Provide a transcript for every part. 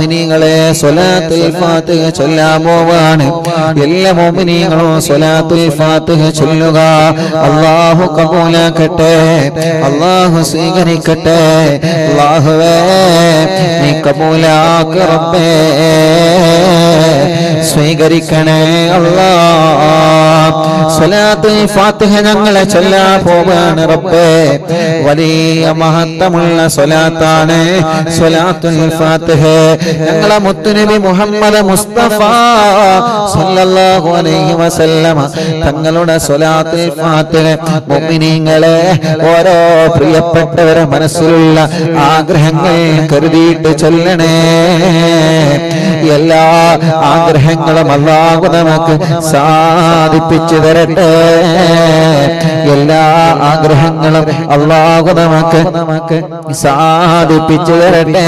മുഅ്മിനീങ്ങളെ സ്വലാത്തുൽ ഫാത്തിഹ ചൊല്ലാൻ പോവാണ്. എല്ലാ മുഅ്മിനീങ്ങളും സ്വലാത്തുൽ ഫാത്തിഹ ചൊല്ലുക. അല്ലാഹു കബൂലാക്കട്ടെ, അല്ലാഹു സ്വീകരിക്കട്ടെ. അല്ലാഹുവേ നീ കബൂലാക്ക് റബ്ബേ, സ്വീകരിക്കണേ അല്ലാഹ്. സ്വലാത്തുൽ ഫാത്തിഹ ഞങ്ങളെ ചൊല്ലാൻ പോവാണ് റബ്ബേ. വലിയ മഹത്വമുള്ള സ്വലാത്താണ് സ്വലാത്തുൽ ഫാത്തിഹ. ഞങ്ങളെ മുത്തുനബി മുഹമ്മദ് മുസ്തഫ സല്ലല്ലാഹു അലൈഹി വസല്ലമ തങ്ങളുടെ സ്വലാത്തുൽ ഫാത്തിഹ മുഅ്മിനീങ്ങളെ ഓരോ പ്രിയപ്പെട്ടവരെ മനസ്സിലുള്ള ആഗ്രഹങ്ങൾ കരുതിയിട്ട് ചൊല്ലണേ. എല്ലാ ആഗ്രഹങ്ങളും അല്ലാഹു നമുക്ക് സാധിപ്പിച്ചു തരട്ടെ. എല്ലാ ആഗ്രഹങ്ങളും അല്ലാഹു നമുക്ക് സാധിപ്പിച്ചു തരട്ടെ.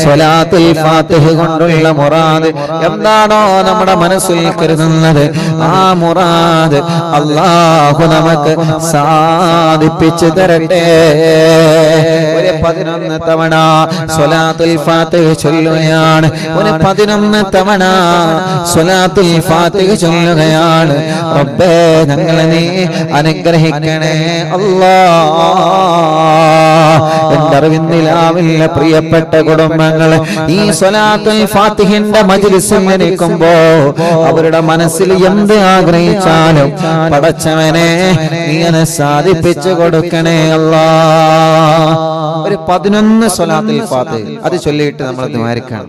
സ്വലാത്തുൽ ഫാത്തിഹ കൊണ്ടുള്ള മുറാദ് എന്താണോ നമ്മുടെ മനസ്സിൽ കരുതുന്നത് ആ മുറാദ് അല്ലാഹു നമുക്ക് സാധിപ്പിച്ചു തരട്ടെ. ഒരു 11 തവണ സ്വലാത്തുൽ ഫാത്തിഹ ചൊല്ലുകയാണ്. ഒരു 11 തവണ സ്വലാത്തുൽ ഫാത്തിഹ ചൊല്ലുകയാണ്. റബ്ബേ ഞങ്ങളെ നീ അനുഗ്രഹിക്കണേ അല്ലാഹ്. എന്റെ അറിവിന്നിലാവില്ല പ്രിയപ്പെട്ട കുടുംബങ്ങളെ, ഈ സ്വലാത്തുൽ ഫാത്തിഹിന്റെ മജ്ലിസിൽ ഇരിക്കുമ്പോ അവരുടെ മനസ്സിൽ എന്ത് ആഗ്രഹിച്ചാലും പടച്ചവനെ നീ അത് സാധിപ്പിച്ചു കൊടുക്കണേ അല്ലാഹ്. ഒരു 11 സ്വലാത്തുൽ ഫാത്തിഹ അത് ചൊല്ലിയിട്ട് നമ്മൾ ദ്വാരക്കാൻ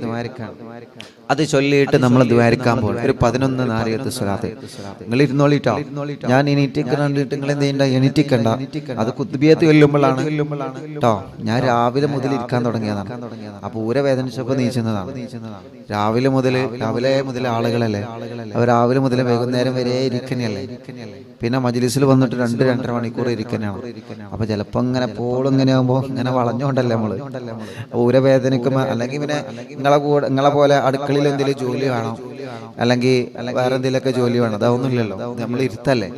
ദ്വാരക്കാൻ പോകും. ഒരു 11 നാരിയത്ത് സ്വലാത്ത് നിങ്ങൾ ഇരുന്നോളിട്ടോ. ഞാൻ എണീറ്റിക്ക് കണ്ടിട്ട് നിങ്ങൾ എന്ത് ചെയ്യണ്ട, എണീറ്റിക്കണ്ട. അത് കുത്തുബിയത്ത് വെല്ലുമ്പോഴാണ് കേട്ടോ. ഞാൻ രാവിലെ മുതൽ ഇരിക്കാൻ തുടങ്ങിയതാണ്. അപ്പൊ ഊര വേദനിച്ചപ്പോ നീച്ചുന്നതാണ്. രാവിലെ മുതൽ ആളുകളല്ലേ, അവർ രാവിലെ മുതൽ വൈകുന്നേരം വരെ ഇരിക്കണല്ലേ. പിന്നെ മജ്ലിസിൽ വന്നിട്ട് 2-2.5 മണിക്കൂർ ഇരിക്കാനാണ്. അപ്പൊ ചിലപ്പോ ഇങ്ങനെ ഇങ്ങനെ ആകുമ്പോ ഇങ്ങനെ വളഞ്ഞുകൊണ്ടല്ലേ നമ്മള് ഊര വേദനിക്കുമ്പോ, അല്ലെങ്കിൽ പിന്നെ നിങ്ങളെ പോലെ അടുക്കളയിൽ എന്തെങ്കിലും ജോലി വേണം, അല്ലെങ്കിൽ വേറെ എന്തെങ്കിലുമൊക്കെ ജോലി വേണം. അതൊന്നുമില്ലല്ലോ, നമ്മൾ ഇരുത്തല്ലേ.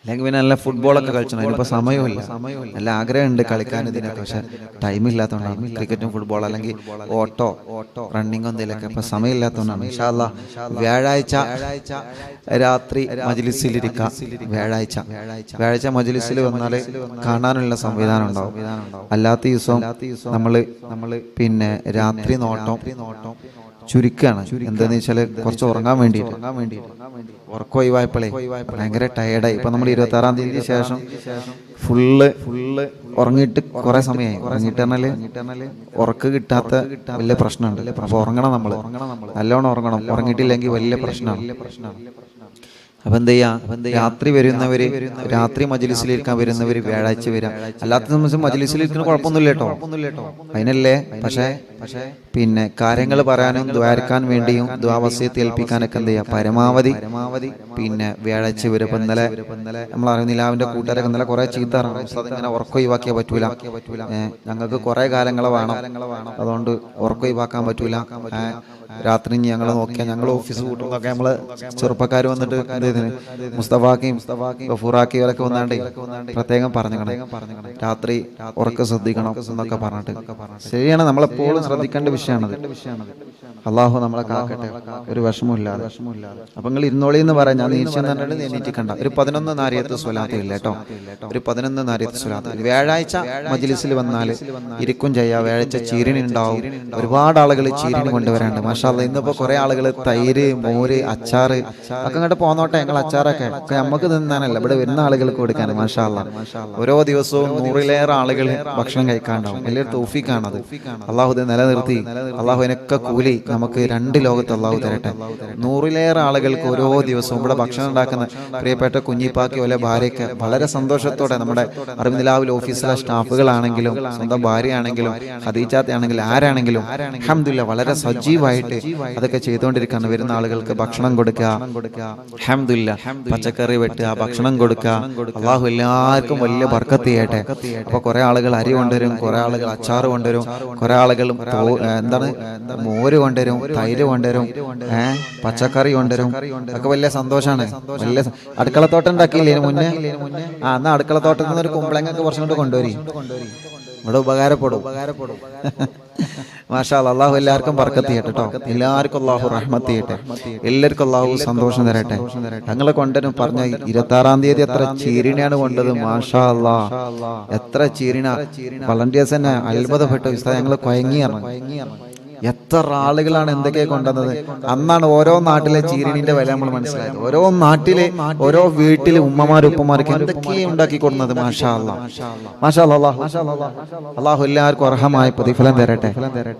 അല്ലെങ്കിൽ പിന്നെ നല്ല ഫുട്ബോളൊക്കെ കളിച്ചണം. അതിനിപ്പോ സമയമില്ല. നല്ല ആഗ്രഹമുണ്ട് കളിക്കാൻ ഇതിനൊക്കെ, പക്ഷെ ടൈം ഇല്ലാത്തതുകൊണ്ടാണ്. ക്രിക്കറ്റും ഫുട്ബോൾ അല്ലെങ്കിൽ ഓട്ടോ റണ്ണിങ്ങോ എന്തെങ്കിലുമൊക്കെ ഇപ്പൊ സമയമില്ലാത്തതുകൊണ്ടാണ്. ഇൻഷാ അല്ലാഹ് വ്യാഴാഴ്ച രാത്രി മജ്ലിസിലിരിക്കാം. വ്യാഴാഴ്ച മജ്ലിസിൽ വന്നാല് കാണാനുള്ള സംവിധാനം ഉണ്ടാവും. അല്ലാത്ത ദിവസം നമ്മള് പിന്നെ രാത്രി നോട്ടം ചുരുക്കാണ്. എന്താന്ന് വെച്ചാല് കുറച്ച് ഉറങ്ങാൻ വേണ്ടിയിട്ട്. ഉറക്കം ഒഴിവായപ്പോഴേ ഭയങ്കര ടയർഡായി. ഇപ്പൊ നമ്മൾ 26-ാം തീയതിക്ക് ശേഷം ഫുള്ള് ഉറങ്ങിയിട്ട് കുറെ സമയമായി. ഉറങ്ങിയിട്ട് പറഞ്ഞാല് ഉറക്ക് കിട്ടാത്ത വലിയ പ്രശ്നമുണ്ട്. അപ്പൊ ഉറങ്ങണം, നമ്മള് നല്ലോണം ഉറങ്ങണം. ഉറങ്ങിയിട്ടില്ലെങ്കിൽ വലിയ പ്രശ്നമാണ്. അപ്പൊ എന്ത് ചെയ്യാ, രാത്രി വരുന്നവര്, രാത്രി മജ്ലിസിലിരിക്കാൻ വരുന്നവര് വ്യാഴാഴ്ച വരാം. അല്ലാത്ത ദിവസം മജ്ലിസിലിരിക്കുന്ന കുഴപ്പമൊന്നുമില്ല കേട്ടോ, അതിനല്ലേ. പക്ഷേ പിന്നെ കാര്യങ്ങൾ പറയാനും ദ്വാരക്കാൻ വേണ്ടിയും ദ്വാവസ്യത്തെ ഏൽപ്പിക്കാനൊക്കെ എന്ത് ചെയ്യാം, പരമാവധി പിന്നെ വ്യാഴാഴ്ച വരും. ഇപ്പൊ ഇന്നലെ നമ്മൾ അറിയുന്നില്ലാവിന്റെ കൂട്ടുകാരൊക്കെ ഇന്നലെ കുറെ ചീത്ത ഇങ്ങനെ ഉറക്കം ഒഴിവാക്കിയാൽ പറ്റൂല, ഞങ്ങൾക്ക് കുറെ കാലങ്ങളെ വേണം, അതുകൊണ്ട് ഉറക്കം ഒഴിവാക്കാൻ പറ്റൂല. രാത്രി ഞങ്ങൾ നോക്കിയാൽ ഞങ്ങൾ ഓഫീസ് കൂട്ടുന്നൊക്കെ നമ്മള് ചെറുപ്പക്കാർ വന്നിട്ട് മുസ്തഫാക്കിയും ഗഫൂറാക്കിയും അവരൊക്കെ വന്നാണ്ട് പ്രത്യേകം പറഞ്ഞു രാത്രി ഉറക്കം ശ്രദ്ധിക്കണം എന്നൊക്കെ പറഞ്ഞിട്ട്. ശരിയാണ്, നമ്മളെപ്പോഴും ശ്രദ്ധിക്കേണ്ട വിഷയമാണത്. അള്ളാഹു നമ്മളെ കാക്കട്ടെ, ഒരു വിഷമമില്ലാതെ. അപ്പൊ നിങ്ങൾ ഇരുന്നോളി എന്ന് പറയാം. ഞാൻ നീച്ചിക്കണ്ട. ഒരു 11 നാരിയത്ത് സ്വലാത്ത് ഇല്ല കേട്ടോ, ഒരു 11 നാരിയത്ത് സ്വലാത്ത്. വ്യാഴാഴ്ച മജ്ലിസിൽ വന്നാൽ ഇരിക്കും ചെയ്യാം. വ്യാഴാഴ്ച ചീരണി ഉണ്ടാവും. ഒരുപാട് ആളുകൾ ചീരണി കൊണ്ടുവരാണ്ട്. മാഷാ അല്ലാഹ്, ഇന്നിപ്പോ കുറെ ആളുകൾ തൈര്, മോര്, അച്ചാറ് ഒക്കെ ഇങ്ങോട്ട് പോന്നോട്ടെ. ഞങ്ങൾ അച്ചാറൊക്കെ നമുക്ക് തിന്നാനല്ല, ഇവിടെ വരുന്ന ആളുകൾക്ക് കൊടുക്കാൻ. മാഷാ അല്ലാഹ്, ഓരോ ദിവസവും 100-ലേറെ ആളുകൾ ഭക്ഷണം കഴിക്കാണ്ടാവും. വലിയൊരു തൗഫീഖാണത്. അള്ളാഹു ഇത് നിലനിർത്തി അള്ളാഹു അതിനൊക്കെ കൂലി നമുക്ക് 2 ലോകത്ത് അള്ളാഹു തരട്ടെ. 100-ലേറെ ആളുകൾക്ക് ഓരോ ദിവസവും ഇവിടെ ഭക്ഷണം ഉണ്ടാക്കുന്ന പ്രിയപ്പെട്ട കുഞ്ഞിപ്പാക്കി പോലെ ഭാര്യയ്ക്ക് വളരെ സന്തോഷത്തോടെ, നമ്മുടെ അറിവിലാവിൽ ഓഫീസിലെ സ്റ്റാഫുകളാണെങ്കിലും സ്വന്തം ഭാര്യയാണെങ്കിലും ഖദീജാത്തയാണെങ്കിലും ആരാണെങ്കിലും അൽഹംദുലില്ലാഹ് വളരെ സജീവമായിട്ട് അതൊക്കെ ചെയ്തുകൊണ്ടിരിക്കുകയാണ്. വരുന്ന ആളുകൾക്ക് ഭക്ഷണം കൊടുക്കുക, അൽഹംദുലില്ലാഹ് പച്ചക്കറി വെട്ടുക, ഭക്ഷണം കൊടുക്കുക. അള്ളാഹു എല്ലാവർക്കും വലിയ ബർക്കത്ത് ചെയ്യട്ടെ. അപ്പൊ കുറെ ആളുകൾ അരി കൊണ്ടുവരും, കുറെ ആളുകൾ അച്ചാറ് കൊണ്ടുവരും, കുറെ ആളുകൾ എന്താണ് മോര് കൊണ്ടുവരും, തൈര് കൊണ്ടുവരും, പച്ചക്കറി കൊണ്ടുവരും. ഒക്കെ വലിയ സന്തോഷമാണ്. വലിയ അടുക്കളത്തോട്ടം ഉണ്ടാക്കിയില്ലേ മുന്നേ? എന്നാ അടുക്കളത്തോട്ടത്തിൽ നിന്ന് ഒരു കുമ്പളങ്ങൊക്കെ കുറച്ചും കൊണ്ട് കൊണ്ടുവരും. ഇവിടെ ഉപകാരപ്പെടും. മാഷാ അല്ലാഹ്. അള്ളാഹു എല്ലാവർക്കും ബർക്കത്ത് ചെയ്യട്ടെ കേട്ടോ. എല്ലാവർക്കും അള്ളാഹു റഹ്മത്ത് ചെയ്യട്ടെ. എല്ലാവർക്കും അള്ളാഹു സന്തോഷം തരട്ടെ. ഞങ്ങളെ കൊണ്ടുവരും പറഞ്ഞ 26-ാം തീയതി എത്ര ചീരിനെയാണ് കൊണ്ടത്. മാഷാ അല്ലാഹ്, എത്ര ചീരിന. വളണ്ടിയേഴ്സ് തന്നെ അത്ഭുതപ്പെട്ടു. ഞങ്ങൾ കൊയങ്ങിയാണ്. എത്ര ആളുകളാണ് എന്തൊക്കെ കൊണ്ടുവന്നത്. അന്നാണ് ഓരോ നാട്ടിലെ ചീരിണിന്റെ വില നമ്മൾ മനസ്സിലായത്. ഓരോ നാട്ടിലെ ഓരോ വീട്ടിലെ ഉമ്മമാരും ഉപ്പമാർക്ക് എന്തൊക്കെയാണ് ഉണ്ടാക്കി കൊടുക്കുന്നത്. മാഷാ അല്ലാഹ്, മാഷാ അല്ലാഹ്. അള്ളാഹു എല്ലാവർക്കും അർഹമായ പ്രതിഫലം തരട്ടെ.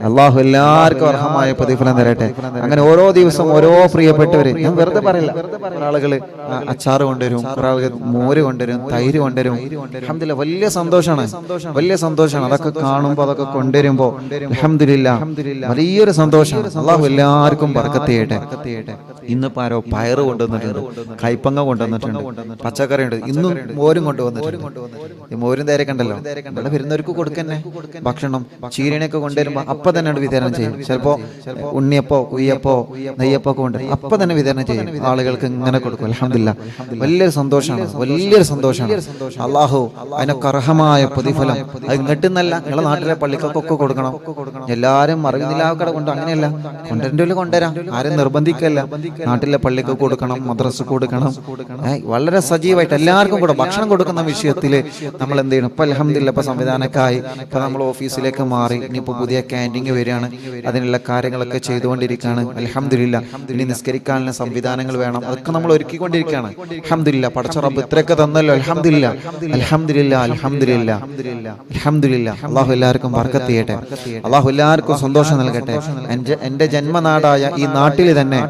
അള്ളാഹു എല്ലാവർക്കും അർഹമായ പ്രതിഫലം തരട്ടെ. അങ്ങനെ ഓരോ ദിവസം ഓരോ പ്രിയപ്പെട്ടവര്, ഞാൻ വെറുതെ പറയില്ല, ഒരാളുകള് അച്ചാറ് കൊണ്ടുവരും, ഒരാളുകൾ മോര് കൊണ്ടുവരും, തൈര് കൊണ്ടുവരും. അൽഹംദുലില്ലാഹ്, വലിയ സന്തോഷമാണ്, വലിയ സന്തോഷമാണ്. അതൊക്കെ കാണുമ്പോൾ അതൊക്കെ കൊണ്ടുവരുമ്പോ അൽഹംദുലില്ലാഹ് വലിയൊരു സന്തോഷമാണ്. അള്ളാഹു എല്ലാവർക്കും ബർക്കത്ത് ചെയ്യട്ടെ. ഇന്നിപ്പോ ആരോ പയറ് കൊണ്ടുവന്നിട്ടുണ്ട്, കൈപ്പങ്ങ കൊണ്ടുവന്നിട്ടുണ്ട്, പച്ചക്കറി ഉണ്ട്, ഇന്നും മോരും കൊണ്ടുവന്നിട്ടുണ്ട്. ഈ മോരും തേരൊക്കെ ഉണ്ടല്ലോ, ഇവിടെ വരുന്നവർക്ക് കൊടുക്കന്നെ ഭക്ഷണം. ചീരണിയൊക്കെ കൊണ്ടുവരുമ്പോ അപ്പൊ തന്നെ വിതരണം ചെയ്യും. ചിലപ്പോ ഉണ്ണിയപ്പോ കുയ്യപ്പോ നെയ്യപ്പോ ഒക്കെ കൊണ്ട് അപ്പൊ തന്നെ വിതരണം ചെയ്യും. ആളുകൾക്ക് ഇങ്ങനെ കൊടുക്കും. അൽഹംദുലില്ലാഹ്, വലിയൊരു സന്തോഷമാണ്, വലിയൊരു സന്തോഷമാണ്. അള്ളാഹു അതിനൊക്കെ അർഹമായ പ്രതിഫലം അത് ഇങ്ങോട്ടെന്നല്ല, നിങ്ങളെ നാട്ടിലെ പള്ളിക്കൊക്കെ കൊടുക്കണം. എല്ലാരും അറിവില്ലാക്കട കൊണ്ട് അങ്ങനെയല്ല, കൊണ്ടുവരേണ്ട കൊണ്ടുവരാം, ആരും നിർബന്ധിക്കല്ല. നാട്ടിലെ പള്ളിക്ക് കൊടുക്കണം, മദ്രസ കൊടുക്കണം. വളരെ സജീവമായിട്ട് എല്ലാവർക്കും കൂടെ ഭക്ഷണം കൊടുക്കുന്ന വിഷയത്തില് നമ്മൾ എന്ത് ചെയ്യണം. ഇപ്പൊ അൽഹംദുലില്ലാഹ് ഇപ്പൊ സംവിധാനമൊക്കെ ആയി. ഇപ്പൊ നമ്മൾ ഓഫീസിലേക്ക് മാറി, ഇനിയിപ്പോ പുതിയ ക്യാൻറ്റീൻ വരികയാണ്. അതിനുള്ള കാര്യങ്ങളൊക്കെ ചെയ്തുകൊണ്ടിരിക്കുകയാണ്. അൽഹംദുലില്ലാഹ് ഇനി നിസ്കരിക്കാനുള്ള സംവിധാനങ്ങൾ വേണം, അതൊക്കെ നമ്മൾ ഒരുക്കിക്കൊണ്ടിരിക്കുകയാണ്. അൽഹംദുലില്ലാഹ് പടച്ച റബ്ബ് ഇത്രയൊക്കെ തന്നല്ലോ. അൽഹംദുലില്ലാഹ്, അൽഹംദുലില്ലാഹ്, അൽഹംദുലില്ലാഹ്, അൽഹംദുലില്ലാഹ്. അള്ളാഹു എല്ലാവർക്കും ബർക്കത്ത് ചെയ്യട്ടെ. അള്ളാഹു എല്ലാവർക്കും സന്തോഷം നൽകട്ടെ. എന്റെ ജന്മനാടായ ഈ നാട്ടിൽ തന്നെ,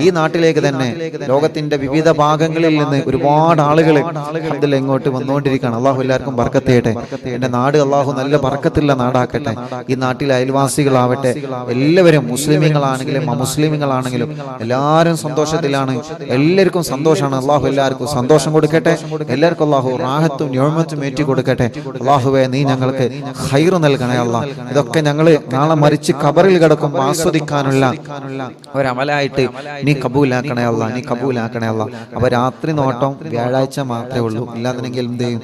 ഈ നാട്ടിലേക്ക് തന്നെ ലോകത്തിന്റെ വിവിധ ഭാഗങ്ങളിൽ നിന്ന് ഒരുപാട് ആളുകൾ അൽഹംദുലില്ലാഹ് ഇങ്ങോട്ട് വന്നുകൊണ്ടിരിക്കുകയാണ്. അള്ളാഹു എല്ലാവർക്കും ബർക്കത്ത് ചെയ്യട്ടെ. എന്റെ നാട് അള്ളാഹു നല്ല ബർക്കത്തുള്ള നാടാക്കട്ടെ. ഈ നാട്ടിലെ അയൽവാസികളാവട്ടെ, എല്ലാവരും മുസ്ലിമീങ്ങളാണെങ്കിലും അമുസ്ലിമീങ്ങളാണെങ്കിലും എല്ലാവരും സന്തോഷത്തിലാണ്. എല്ലാവർക്കും സന്തോഷമാണ്. അള്ളാഹു എല്ലാവർക്കും സന്തോഷം കൊടുക്കട്ടെ. എല്ലാവർക്കും അള്ളാഹു റാഹത്തും നിഅമത്തും ഏറ്റി കൊടുക്കട്ടെ. അള്ളാഹുവേ, നീ ഞങ്ങൾക്ക് ഖൈർ നൽകണേ അല്ലാഹ്. ഇതൊക്കെ ഞങ്ങൾ നാളെ മരിച്ച് ഖബറിൽ കിടക്കുമ്പോൾ ആസ്വദിക്കാനുള്ള ഒരമലായിട്ട് നീ കബൂലാക്കണേ അല്ലാഹ്, നീ കബൂലാക്കണേ അല്ലാഹ്. അപ്പൊ രാത്രി നോട്ടം വ്യാഴാഴ്ച മാത്രമേ ഉള്ളൂ. ഇല്ലാന്നുണ്ടെങ്കിൽ എന്ത് ചെയ്യും,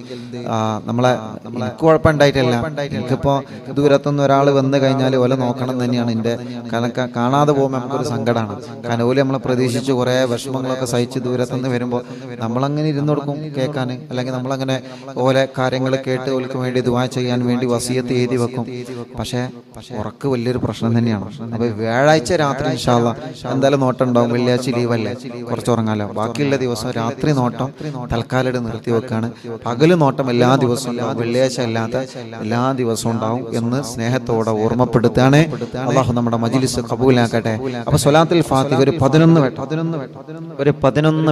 നമ്മളെ എനിക്ക് കുഴപ്പമുണ്ടായിട്ടില്ല. എനിക്കിപ്പോ ദൂരത്തുനിന്ന് ഒരാൾ വന്നു കഴിഞ്ഞാൽ ഓല നോക്കണം തന്നെയാണ് എൻ്റെ. കാരണം കാണാതെ പോകുമ്പോൾ നമുക്കൊരു സങ്കടമാണ്. കാരണം ഓല് നമ്മളെ പ്രതീക്ഷിച്ച് കുറേ വിഷമങ്ങളൊക്കെ സഹിച്ച് ദൂരത്തുനിന്ന് വരുമ്പോൾ നമ്മളങ്ങനെ ഇരുന്ന് കൊടുക്കും കേൾക്കാൻ, അല്ലെങ്കിൽ നമ്മളങ്ങനെ ഓലെ കാര്യങ്ങൾ കേട്ട് ഓൽക്ക് വേണ്ടി ദുആ ചെയ്യാൻ വേണ്ടി വസിയത്ത് എഴുതി വെക്കും. പക്ഷേ ഉറക്ക് വലിയൊരു പ്രശ്നം തന്നെയാണ്. അപ്പൊ വ്യാഴാഴ്ച രാത്രി ഇൻഷാ അല്ലാഹ് എന്തായാലും നോട്ടം ഉണ്ടാവും. വെള്ളിയാഴ്ച ലീവല്ലേ, കുറച്ച് ഉറങ്ങാലോ. ബാക്കിയുള്ള ദിവസം രാത്രി നോട്ടം തൽക്കാലം നിർത്തി വെക്കാണ്. പകല് നോട്ടം എല്ലാ ദിവസവും ഉണ്ടാവും, വെള്ളിയാഴ്ച അല്ലാത്ത എല്ലാ ദിവസവും ഉണ്ടാവും എന്ന് സ്നേഹത്തോടെ ഓർമ്മപ്പെടുത്താണ്. അള്ളാഹു നമ്മുടെ മജ്ലിസ് ഖബൂലാക്കട്ടെ. അപ്പൊ സ്വലാത്തുൽ ഫാത്തിഹ ഒരു 11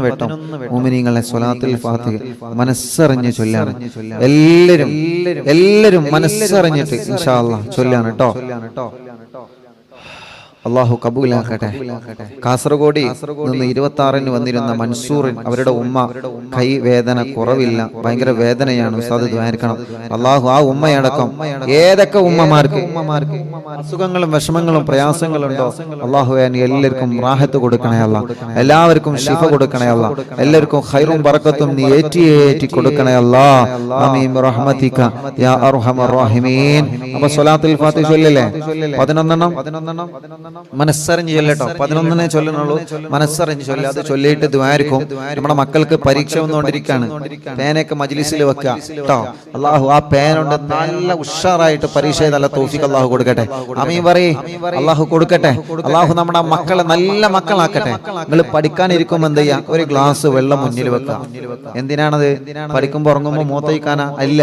വട്ടം മുഅ്മിനീങ്ങളെ സ്വലാത്തുൽ ഫാത്തിഹ മനസ്സറിഞ്ഞ് ചൊല്ലാണ്. എല്ലാവരും മനസ്സറിഞ്ഞിട്ട് ഇൻഷാ അല്ലാഹ് ചൊല്ലാണ് കേട്ടോ. അള്ളാഹു കബൂലാക്കട്ടെ. കാസർഗോഡ് നിന്ന് 26-ന് വന്നിരുന്ന മൻസൂറിൻ, അവരുടെ ഉമ്മ കൈ വേദന കുറവില്ല, ഭയങ്കര വേദനയാണ്. ഉസ്താദ് ദ്വാരിക്കണം. അള്ളാഹു ആ ഉമ്മയടക്കം ഏതൊക്കെ ഉമ്മമാർക്ക് അസുഖങ്ങളും വിഷമങ്ങളും പ്രയാസങ്ങളും ഉണ്ടോ, അള്ളാഹു എല്ലാവർക്കും റാഹത്ത് കൊടുക്കണേ അല്ലാഹ്. എല്ലാവർക്കും ശിഫ കൊടുക്കണേ അല്ലാഹ്. എല്ലാവർക്കും ഖൈറും ബറക്കത്തും നീ ഏറ്റി കൊടുക്കണേ അല്ലാഹ്. ആമീൻ റഹ്മതിക യാ അർഹമർ റഹീമീൻ. അപ്പൊ സ്വലാത്തുൽ ഫാത്തിഹ ചൊല്ലല്ലേ 11 മനസ്സറിഞ്ഞ് ചൊല്ലട്ടോ. 11 ചൊല്ലുന്നുള്ളൂ, മനസ്സറിഞ്ഞ് ചൊല്ല. അത് ചൊല്ലിയിട്ട് ദ്വാരിക്കും. നമ്മുടെ മക്കൾക്ക് പരീക്ഷ വന്നുകൊണ്ടിരിക്കുകയാണ്. പേനയൊക്കെ മജ്ലിസിൽ വെക്കുക കേട്ടോ. അള്ളാഹു ആ പേനുണ്ട് നല്ല ഉഷാറായിട്ട് പരീക്ഷ നല്ല തൗഫീഖ് അള്ളാഹു കൊടുക്കട്ടെ. ആമീൻ പറയ്. അള്ളാഹു കൊടുക്കട്ടെ. അള്ളാഹു നമ്മുടെ മക്കളെ നല്ല മക്കളാക്കട്ടെ. നിങ്ങൾ പഠിക്കാനിരിക്കുമ്പോൾ എന്ത് ചെയ്യാ, ഒരു ഗ്ലാസ് വെള്ളം മുന്നിൽ വെക്കുക. എന്തിനാണത്? പഠിക്കുമ്പോൾ ഉറങ്ങുമ്പോൾ മൂത്തയിക്കാനാ? അല്ല,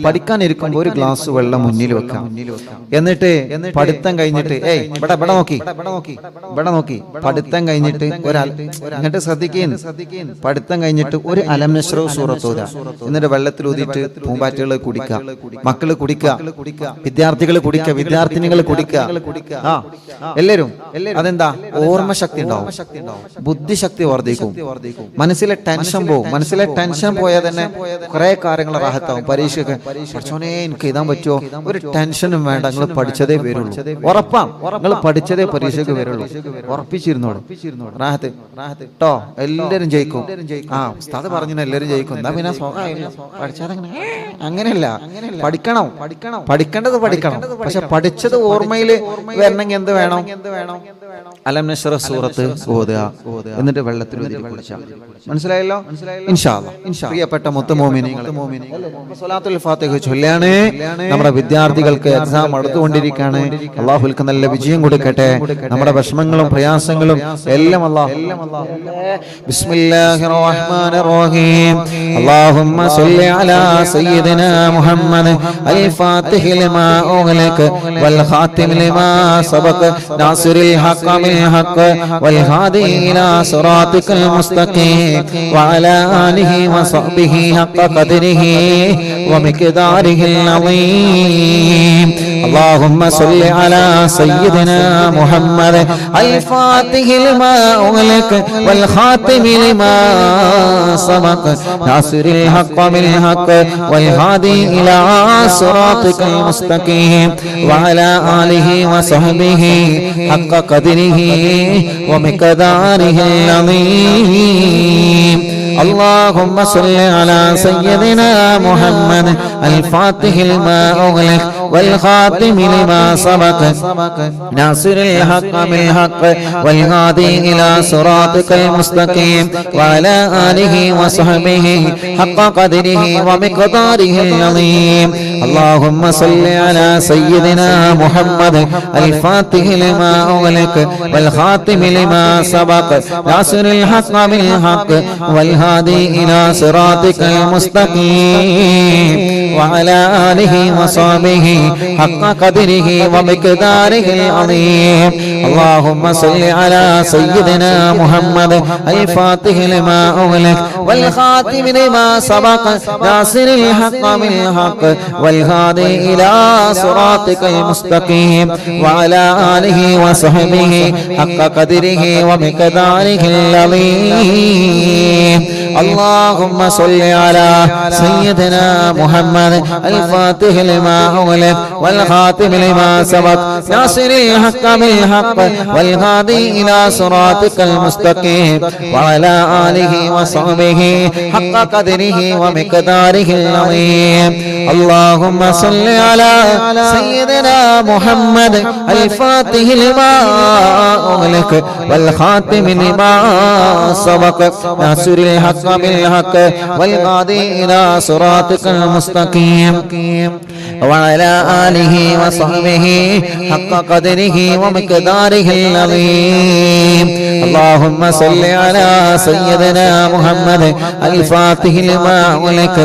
പഠിക്കാനിരിക്കുമ്പോൾ ഒരു ഗ്ലാസ് വെള്ളം മുന്നിൽ വെക്കാം. എന്നിട്ട് പഠിത്തം കഴിഞ്ഞിട്ട് ഇവിടെ നോക്കി പഠിത്തം കഴിഞ്ഞിട്ട് എന്നിട്ട് ശ്രദ്ധിക്കുകയും പഠിത്തം കഴിഞ്ഞിട്ട് ഒരു അലം നശ്റഹ് സൂറത്ത് ഓതുക. എന്നിട്ട് വെള്ളത്തിൽ ഊതിയിട്ട് പൂമ്പാറ്റകൾ കുടിക്കുക, മക്കള് കുടിക്കുക, വിദ്യാർത്ഥികൾ കുടിക്കുക, വിദ്യാർത്ഥിനികൾ കുടിക്കുക. എല്ലാവരും അതെന്താ, ഓർമ്മശക്തി ഉണ്ടാവും, ബുദ്ധിശക്തി വർദ്ധിക്കും, മനസ്സിലെ ടെൻഷൻ പോകും. മനസ്സിലെ ടെൻഷൻ പോയാൽ തന്നെ കുറെ കാര്യങ്ങൾ റാഹത്താവും. പരീക്ഷയ്ക്ക് പഠിച്ചോനെ എനിക്ക് എഴുതാൻ പറ്റുമോ, ഒരു ടെൻഷനും വേണ്ട, നിങ്ങൾ പഠിച്ചതേ വരുള്ളൂ. ഉറപ്പാണ്, നിങ്ങൾ പഠിച്ചതേ പഠിച്ചതേ പരീക്ഷയ്ക്ക് വരുള്ളൂ. ഉറപ്പിച്ചിരുന്നോളൂ. റാഹത്ത് ട്ടോ, എല്ലാവരും ജയിക്കും. ആ ഉസ്താദ് പറഞ്ഞു എല്ലാവരും ജയിക്കും. എന്താ പിന്നെ പഠിച്ചാതെങ്ങനെ? അങ്ങനെയല്ല, പഠിക്കണം. പഠിക്കേണ്ടത് പഠിക്കണം. പക്ഷെ പഠിച്ചത് ഓർമ്മയിൽ വരണമെങ്കിൽ എന്ത് വേണം? അലം നശ്റഹ് സൂറത്ത് ഓതുക, എന്നിട്ട് വെള്ളത്തിൽ കുടിച്ചാൽ. മനസ്സിലായല്ലോ? ഇൻഷാ അല്ലാഹ്. പ്രിയപ്പെട്ട മുത്തുമോമിനീങ്ങളെ, സ്വലാത്തുൽ ഫാത്തിഹ ചൊല്ലാണ്. നമ്മുടെ വിദ്യാർത്ഥികൾക്ക് എക്സാം അടുത്തുകൊണ്ടിരിക്കുകയാണ്. അല്ലാഹുൽക്ക് നല്ല വിജയം കൊടുക്കട്ടെ. നമ്മുടെ വിഷമങ്ങളും പ്രയാസങ്ങളും എല്ലാം അല്ലാഹ്. ബിസ്മില്ലാഹിർ റഹ്മാനിർ റഹീം. അല്ലാഹുമ്മ സ്വല്ലി അലാ സയ്യിദിനാ മുഹമ്മദ് അൽ ഫാത്തിഹി ലിമാ ഉഗ്ലിക വൽ ഖാതിമി ലിമാ സബഖ നാസിറിൽ ഹഖ് ബിൽ ഹഖ് വൽ ഹാദി ഇലാ സിറാത്തിക്കൽ മുസ്തഖീം വഅലാ ആലിഹി വസഹ്ബിഹി ഹഖ ഖദ്രിഹി വമിഖ്ദാരിഹിൽ അളീം. اللهم صل على سيدنا محمد الفاتح لما أغلق والخاتم لما سبق ناصر الحق بالحق والهادي إلى صراطك المستقيم وعلى آله وصحبه حق قدره ومقداره العظيم. اللهم صل على سيدنا محمد الفاتح لما أغلق والخاتم لما سبق ناصر الحق بالحق والهادي إلى صراطك المستقيم وعلى آله وصحبه حق قدره ومقداره العظيم. اللهم صل على سيدنا محمد الفاتح لما أغلق والخاتم لما سبق ناصر الحق بالحق والهادي إلى صراطك المستقيم وعلى آله وصحبه حق قدره ومقداره العظيم. اللهم صل على سيدنا محمد الفاتح لما أغلق والخاتم لما سبق ناصر الحق بالحق والهادي إلى صراطك المستقيم وعلى آله وصحبه حق قدره ومقداره العظيم. اللهم صل على سيدنا محمد الفاتح لما أغلق والخاتم لما سبق ناصر الحق بالحق والهادي إلى صراطك المستقيم وعلى آله وصحبه حق قدره ومقداره العظيم. اللهم صل على سيدنا محمد الفاتح لما أغلق والخاتم لما سبق ناصر الحق بالحق والهادي إلى صراطك المستقيم وعلى آله وصحبه حق قدره ومقداره العظيم. اللهم صل على سيدنا محمد الفاتح لما أغلق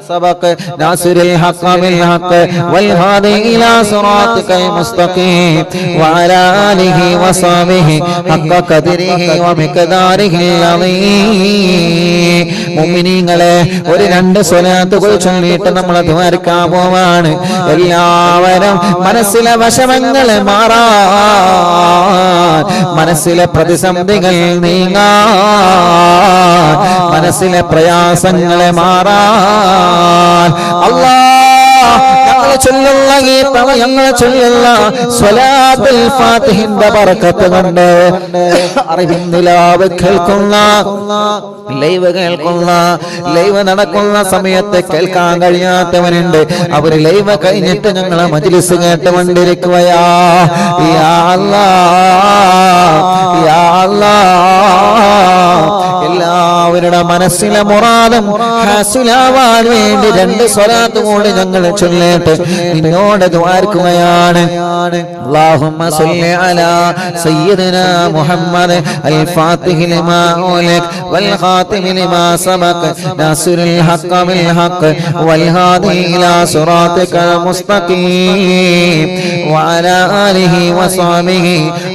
سبق ناصر الحق بالحق والهادي إلى صراطك المستقيم وعلى آله وصحبه حق قدره ومقداره العظيم. മുഅ്മിനീങ്ങളെ, ഒരു രണ്ട് സ്വലാത്തുകൾ ചൊല്ലിയിട്ട് നമ്മൾ ദ്വാരക്കാൻ പോവാണ്. എല്ലാവരും മനസ്സിലെ വിഷമങ്ങൾ മാറാൻ, മനസ്സിലെ പ്രതിസന്ധികൾ നീങ്ങാൻ, മനസ്സിലെ പ്രയാസങ്ങളെ മാറാൻ ഞങ്ങളെ ചൊല്ലുള്ള സ്വലാത്തുൽ ഫാത്തിഹിന്റെ ബറക്കത്ത് കൊണ്ട് അറിവിന്റെ ലാവ് കേൾക്കുന്ന, ലൈവ് കേൾക്കുന്ന, ലൈവ് നടക്കുന്ന സമയത്ത് കേൾക്കാൻ കഴിയാത്തവനുണ്ട്. അവര് ലൈവ് കഴിഞ്ഞിട്ട് ഞങ്ങളെ മജ്ലിസ് കേട്ടുകൊണ്ടിരിക്കുകയാ. യാ അല്ലാഹ്, യാ അല്ലാഹ്, എല്ലാവരുടെ മനസ്സിലെ മുറാദും ഹാസിലാവാൻ വേണ്ടി രണ്ട് സ്വലാത്ത് കൂടി ഞങ്ങൾ ചൊല്ലിട്ട് നിന്നോട് ദുആർക്കുകയാണ്. اللهم صل على سيدنا محمد الفاتح لما أغلق والخاتم لما سبق ناصر الحق بالحق والهادي إلى صراطك المستقيم وعلى آله وصحبه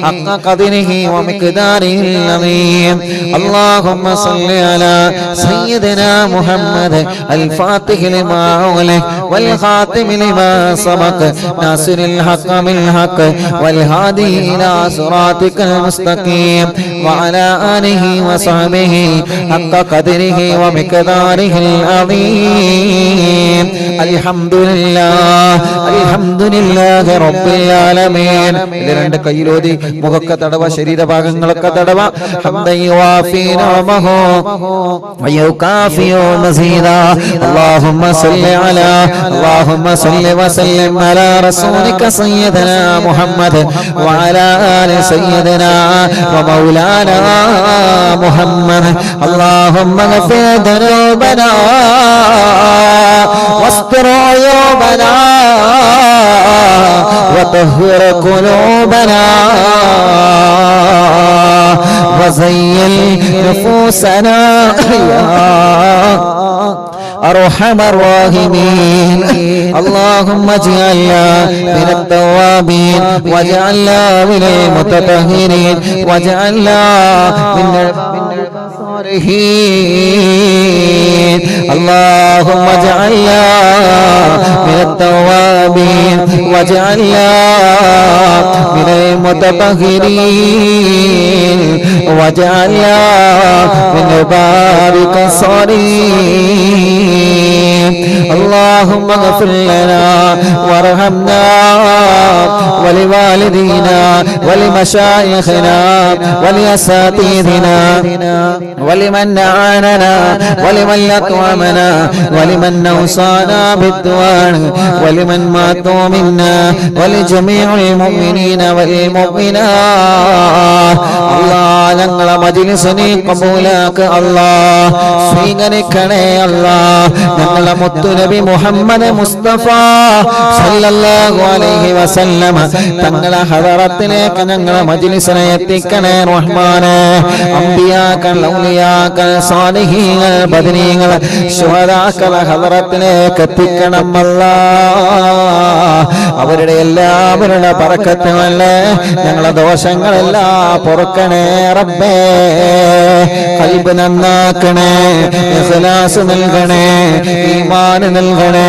حق قدره ومقداره العظيم. اللهم صل على سيدنا محمد الفاتح لما أغلق والخاتم لما سبق ناصر الحق بالحق والهادي إلى صراطك المستقيم وعلى آله وصحبه حق قدره ومقداره العظيم الحمد لله رب العالمين രണ്ട് കൈയിലോതി മുഖക്ക തടവ ശരീരഭാഗങ്ങളൊക്കെ തടവ ഹംദൻ യുവാഫി നഅമഹു വയുകാഫി മസീദാ اللهم صل وسلم على رسولك سيدنا محمد وعلى آل سيدنا ومولانا محمد اللهم اغفر ذنوبنا واستر عيوبنا وطهر قلوبنا وزين نفوسنا يا أرحم الراحمين اللهم اجعلنا من التوابين واجعلنا من المتطهرين واجعلنا من الصالحين اللهم اجعلنا من التوابين واجعلنا من المتطهرين واجعلنا من عبادك الصالحين اللهم اغفر لنا وارحمنا ولوالدينا ولمشايخنا ولأساتذتنا ولمن أعاننا ولمن أطعمنا ولمن أوصانا بالدعاء ولمن ماتوا منا ولجميع المؤمنين والمؤمنات الله ഞങ്ങളെ മജ്‌ലിസിനെ ഖബൂലാക്ക അല്ലാഹ് സ്വീകരിക്കണേ അല്ലാഹ് ഞങ്ങളെ മുത്തുനബി മുഹമ്മദ് മുസ്തഫ സല്ലല്ലാഹു അലൈഹി വസല്ലം തങ്ങളെ ഹദറത്തിലേക്ക് ഞങ്ങളെ മജ്‌ലിസിനെ എത്തിക്കണേ റഹ്മാനേ അംബിയാക്കൾ ഔലിയാക്കൾ സാലിഹീങ്ങൾ ബദരീങ്ങൾ ശുഹദാക്കളെ ഹദറത്തിലേക്ക് എത്തിക്കണം അല്ലാഹ് അവരുടെ എല്ലാവരുടെ ബറക്കത്തുമല്ലേ ഞങ്ങളെ ദോഷങ്ങളെല്ലാം പൊറുക്കണേ റബ്ബേ ഖൽബ് നന്നാക്കണേ ഇഖ്ലാസ് നൽകണേ ഈമാൻ നൽകണേ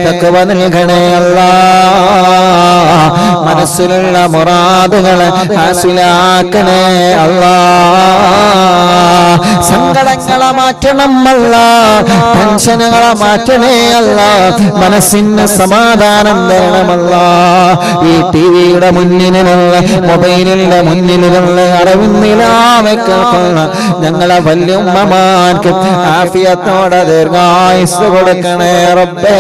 തഖ്വ നൽകണേ അല്ലാഹ് മനസ്സിലുള്ള മുറാദുകൾ ഹാസിലാക്കണേ അല്ലാഹ് സങ്കടങ്ങളെ മാറ്റണം അല്ലാഹ് ടെൻഷനുകളെ മാറ്റണേ അല്ലാഹ് മനസ്സിന് സമാധാനം തരണം അല്ലാഹ് ഈ ടിവിയുടെ മുന്നിലുള്ള മൊബൈലിന്റെ മുന്നിലുള്ള അറിവിന്നിലാവെക്കുന്ന ഞങ്ങളെ വല്യുമ്മമാർക്ക് ആഫിയത്തോടെ ദീർഘായുസ്സ് കൊടുക്കണേ റബ്ബേ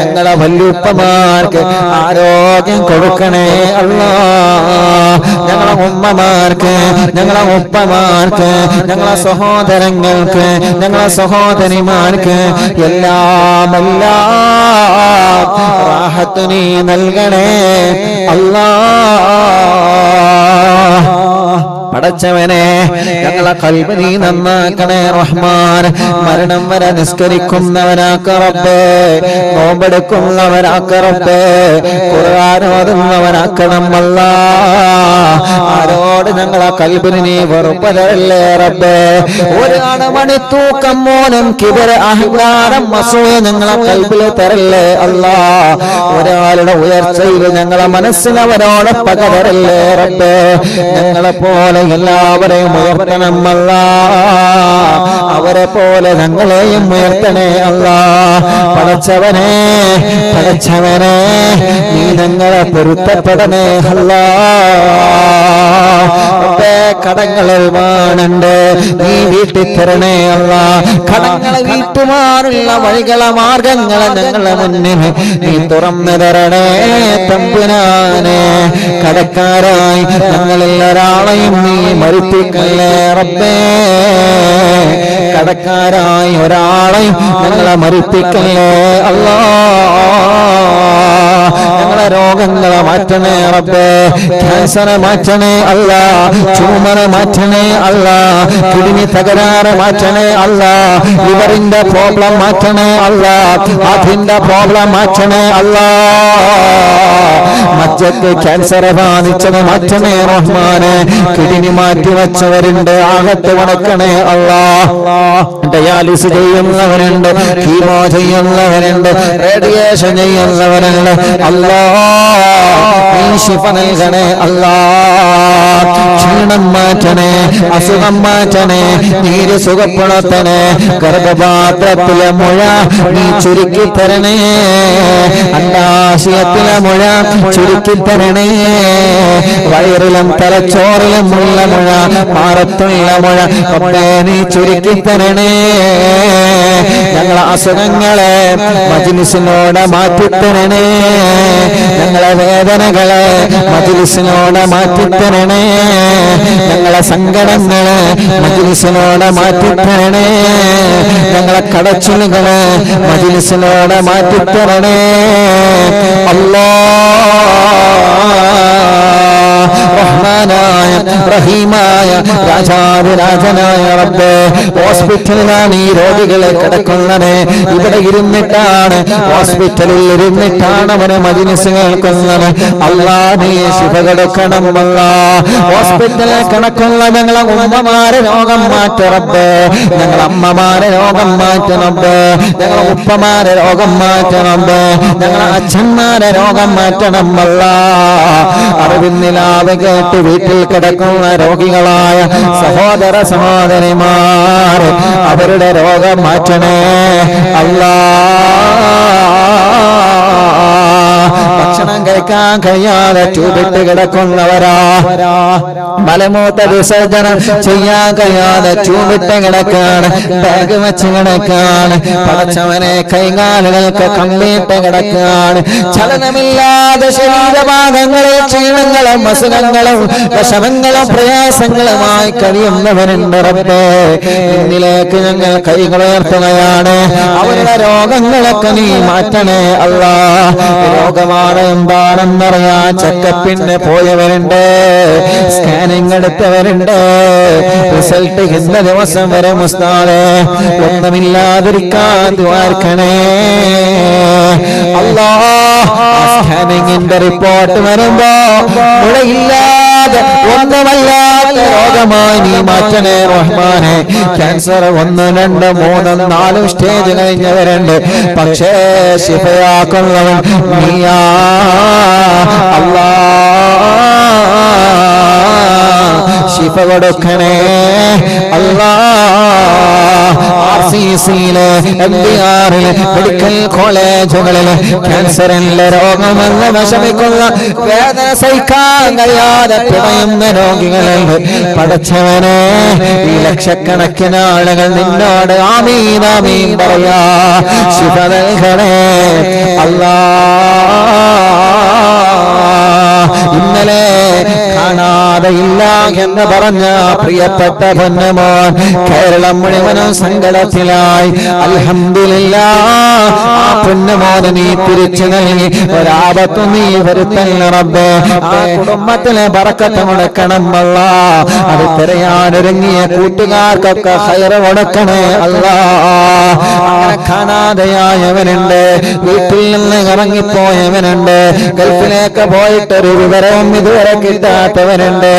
ഞങ്ങളെ വല്യുപ്പമാർക്ക് ആരോഗ്യം കൊടുക്കണേ അല്ലാഹ് ഞങ്ങളെ ഉമ്മമാർക്ക് ഞങ്ങളെ ഉപ്പമാർക്ക് ഞങ്ങളെ സഹോദരങ്ങൾക്ക് ഞങ്ങളെ സഹോദരിമാർക്ക് എല്ലാം റാഹത്ത് നീ നൽകണേ അല്ലാഹ് പടച്ചവനെ ഞങ്ങളെ ഖൽബ് നീ നന്നാക്കണേ റഹ്മാൻ മരണം വരെ നിസ്കരിക്കുന്നവനാക്ക റബ്ബേ നോമ്പെടുക്കുന്നവനാക്ക റബ്ബേ ഖുർആൻ ഓതുന്നവനാക്കണം അല്ലാഹ് ആരോട് ഞങ്ങളെ ഖൽബിന് നീ വെറുപ്പതല്ലേ റബ്ബേ ഒരു അണുമണി തൂക്കം മോനം കിബർ അഹങ്കാരം അസൂയ ഞങ്ങളെ ഖൽബിൽ തരല്ലേ അല്ലാഹ് ഒരാളുടെ ഉയർച്ചയിൽ ഞങ്ങളെ മനസ്സിനവരോട് പക തരല്ലേ റബ്ബേ ഞങ്ങളെ പോലെ എല്ലാവരെയും ഉയർത്തണം അല്ലാഹ് അവരെ പോലെ ഞങ്ങളെയും ഉയർത്തണേ അല്ലാഹ് പടച്ചവനെ നീ ഞങ്ങളെ പൊരുത്തപ്പെടണേ അല്ലാഹ് കടങ്ങൾ ഒരുപാടുണ്ട് നീ വീട്ടിൽ തരണേ അല്ലാഹ് കടങ്ങളെ വീട്ടുമാറുള്ള വഴികളെ മാർഗങ്ങളെ ഞങ്ങളെ മുന്നിൽ നീ തുറന്നു തരണേ തമ്പുരാനെ കടക്കാരായി ഞങ്ങളിൽ ഒരാളെയും നീ മരിപ്പിക്കല്ലേ റബ്ബേ കടക്കാരായി ഒരാളെയും ഞങ്ങളെ മരിപ്പിക്കല്ലേ അല്ലാഹ് ഞങ്ങളെ രോഗങ്ങളെ മാറ്റണേ റബ്ബേ ക്യാൻസറെ മാറ്റണേ അല്ലാഹ് ട്യൂമറെ മാറ്റണേ അല്ലാഹ് കിഡ്നി തകരാറ് മാറ്റണേ അല്ലാഹ് ലിവറിന്റെ പ്രോബ്ലം മാറ്റണേ അല്ലാഹ് ഹാർട്ടിന്റെ പ്രോബ്ലം മാറ്റണേ അല്ലാഹ് മജ്ജ മറ്റൊക്കെ ക്യാൻസർ ബാധിച്ചത് മാറ്റണേ റഹ്മാനെ. കിഡ്നി മാറ്റി വെച്ചവരുണ്ട്, ആകത്ത് വണക്കണേ അല്ലാഹ്. ഡയാലിസ് ചെയ്യുന്നവരുണ്ട്, കീമോ ചെയ്യുന്നവരുണ്ട്, റേഡിയേഷൻ ചെയ്യുന്നവരുണ്ട്. അല്ലാഹ് നീ ശിഫ നൽകണേ അല്ലാഹ്. ക്ഷീണം മാറ്റണേ, അസുഖം മാറ്റണേ, നീര് സുഖപ്പെടുത്തണേ. ഗർഭപാത്രത്തിലെ മുഴ നീ ചുരുക്കി തരണേ, അണ്ടാശയത്തിലെ മുഴ ചുരുക്കി തരണേ. വയറിലും തലച്ചോറിലും ഉള്ള മുഴ, മാറത്തുള്ള മുഴ റബ്ബേ നീ ചുരുക്കി തരണേ. ഞങ്ങളെ അസുഖങ്ങളെ മജ്‌ലിസിനോട് മാറ്റിത്തരണേ, ഞങ്ങളെ വേദനകളെ മജ്‌ലിസിനോട് മാറ്റിത്തരണേ, ഞങ്ങളെ സങ്കടങ്ങളെ മജ്‌ലിസിനോട് മാറ്റിത്തരണേ, ഞങ്ങളെ കടച്ചിലുകളെ മജ്‌ലിസിനോട് മാറ്റിത്തരണേ. റഹ്മാനായ റഹീമായ രാജാതിരാജനായ റബ്ബേ, ഹോസ്പിറ്റലിലാണ് ഈ രോഗികളെ കിടക്കുന്നത്. ഇവിടെ ഇരുന്നിട്ടാണ്, ഹോസ്പിറ്റലിൽ ഇരുന്നിട്ടാണ് അവനെ മജ്‌ലിസ് കേൾക്കുന്നത്. അല്ലാഹ് നീ ശിഫ കൊടുക്കണം അല്ലാഹ്. ഹോസ്പിറ്റലിൽ കിടക്കുന്ന ഞങ്ങളെ ഉമ്മമാരെ രോഗം മാറ്റ റബ്ബേ, ഞങ്ങളെ അമ്മമാരെ രോഗം മാറ്റ റബ്ബേ, ഞങ്ങളെ ഉപ്പമാരെ രോഗം മാറ്റ റബ്ബേ, ഞങ്ങളെ അച്ഛന്മാരെ രോഗം മാറ്റണം അല്ലാഹ്. അറിവിന്നിലാവ് കേട്ട് വീട്ടിൽ കിടക്കുന്ന രോഗികളായ സഹോദര സഹോദരിമാർ, അവരുടെ രോഗം മാറ്റണേ അല്ലാഹ്. ഭക്ഷണം കഴിക്കാൻ കഴിയാതെ ചൂടിട്ട് കിടക്കുന്നവരാ, മലമൂത്ര വിസർജനം ചെയ്യാൻ കഴിയാതെ ചൂടിട്ട് കിടക്കാണ്, ബാഗ് വെച്ച് കിടക്കാണ്. പടച്ചവനെ കൈകാലുകൾക്ക് കമ്പിയിട്ട് കിടക്കാണ്. ചലനമില്ലാതെ ശരീരഭാഗങ്ങളിൽ ക്ഷീണങ്ങളും അസുഖങ്ങളും വിഷമങ്ങളും പ്രയാസങ്ങളുമായി കഴിയുന്നവരുണ്ട് റബ്ബേ. ഇന്നിലേക്ക് ഞങ്ങൾ കൈകളുയർത്തുകയാണ്, അവരുടെ രോഗങ്ങളൊക്കെ നീ മാറ്റണേ അല്ലാഹ്. രോഗമാണ് എന്താണെന്നറിയാൻ ചെക്കപ്പിന് പോയവരുണ്ട്, സ്കാനിങ് എടുത്തവരുണ്ട്, റിസൾട്ട് ഇന്ന ദിവസം വരെ മുസ്താദേ ഒന്നുമില്ലാതിരിക്കാൻ ദ്വാർക്കണേ അല്ലാഹ്. സ്കാനിങ്ങിന്റെ റിപ്പോർട്ട് വരുമ്പോ മുഴയില്ലാതെ ഒന്നുമല്ലാത്ത രോഗമായി നീ മാറ്റണേ റഹ്മാനെ. ക്യാൻസർ 1, 2, 3, 4 സ്റ്റേജ് കഴിഞ്ഞവരുണ്ട്, പക്ഷേ ശിഫയാക്കുന്നവൻ നീയാ അല്ലാഹ്. ശിഫ കൊടുക്കണേ അല്ലാഹ്. RCCയിലെ MBRയിലെ മെഡിക്കൽ കോളേജുകളിലെ ക്യാൻസറിന്റെ രോഗമെന്ന് വിഷമിക്കുന്ന വേദന സഹിക്കാൻ കഴിയാതെ പിടയുന്ന രോഗികളുണ്ട്. പടച്ചവനെ ഈ ലക്ഷക്കണക്കിന് ആളുകൾ നിന്നോട് ആമീൻ ആമീൻ പറയാ. ശിഫ നൽകണേ അല്ലാഹ്. ഇന്നലെ കാണാതെയില്ല എന്ന് പറഞ്ഞ പ്രിയപ്പെട്ട പൊന്നുമോൻ കേരളം മുഴുവനും സങ്കടത്തിലായി. അൽഹംദുലില്ലാഹ്, ആ പൊന്നുമോനെ നീ തിരിച്ചു നൽകി, ഒരാപത്തും നീ വരുത്തല്ല റബ്ബേ. ആ കുടുംബത്തിലെ ബറക്കത്ത് കൊടുക്കണം അല്ലാഹ്. അത് തിരയാനൊരുങ്ങിയ കൂട്ടുകാർക്കൊക്കെ ഖൈർ കൊടുക്കണേ അല്ലാഹ്. അങ്ങനെ കാണാതെയായവനുണ്ട്, വീട്ടിൽ നിന്ന് ഇറങ്ങിപ്പോയവനുണ്ട്, ഗൾഫിലേക്ക് പോയിട്ടൊരു വിവരവും ഇതുവരെ കിട്ടാത്തവനുണ്ട്.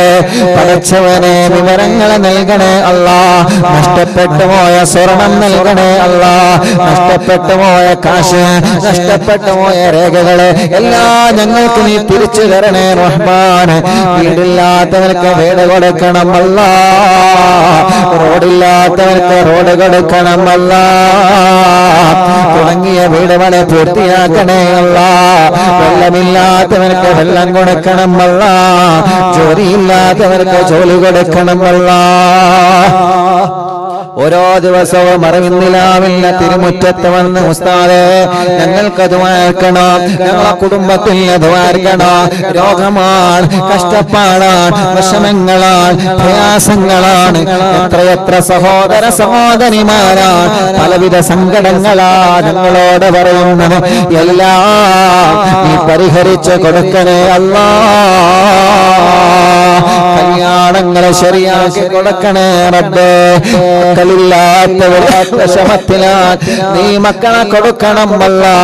പടച്ചവനെ വിവരങ്ങൾ നൽകണേ അല്ലാഹ്. നഷ്ടപ്പെട്ടു പോയ സ്വർണം നൽകണേ അല്ലാഹ്. നഷ്ടപ്പെട്ടു പോയ കാശ്, നഷ്ടപ്പെട്ടു പോയ രേഖകള് എല്ലാം ഞങ്ങൾക്ക് നീ തിരിച്ചു തരണേ റഹ്മാനെ. വീടില്ലാത്തവർക്ക് വീട് കൊടുക്കണം അല്ലാഹ്. റോഡില്ലാത്തവർക്ക് റോഡ് കൊടുക്കണം അല്ലാഹ്. തുടങ്ങിയ വീട് പണി പൂർത്തിയാക്കണേ അല്ലാഹ്. വെള്ളമില്ലാത്തവർക്ക് വെള്ളം കൊടുക്കണം അല്ലാഹ്. ജോലിയില്ലാത്തവർക്ക് ജോലി കൊടുക്കണം അല്ലാഹ്. ഓരോ ദിവസവും അറിവിന്നിലാവില്ല തിരുമുറ്റത്ത് വന്ന് ഉസ്താദേ ഞങ്ങൾക്ക് ദ്വാർക്കണം, ഞങ്ങളെ കുടുംബത്തിൽ ദ്വാർക്കണം. രോഗമാണ്, കഷ്ടപ്പാടാണ്, വിഷമങ്ങളാണ്, പ്രയാസങ്ങളാണ്. എത്രയെത്ര സഹോദര സഹോദരിമാരാണ് പലവിധ സങ്കടങ്ങളാ ഞങ്ങളോട് പറയുന്നത്. എല്ലാം നീ പരിഹരിച്ചു കൊടുക്കണേ അല്ലാഹ്. കല്യാണങ്ങളെ ശരിയാക്കി കൊടുക്കണേ റബ്ബേ. മക്കളില്ലാത്തവർ വിഷമത്തിലാക്കി നീ മക്കളെ കൊടുക്കണം അല്ലാ,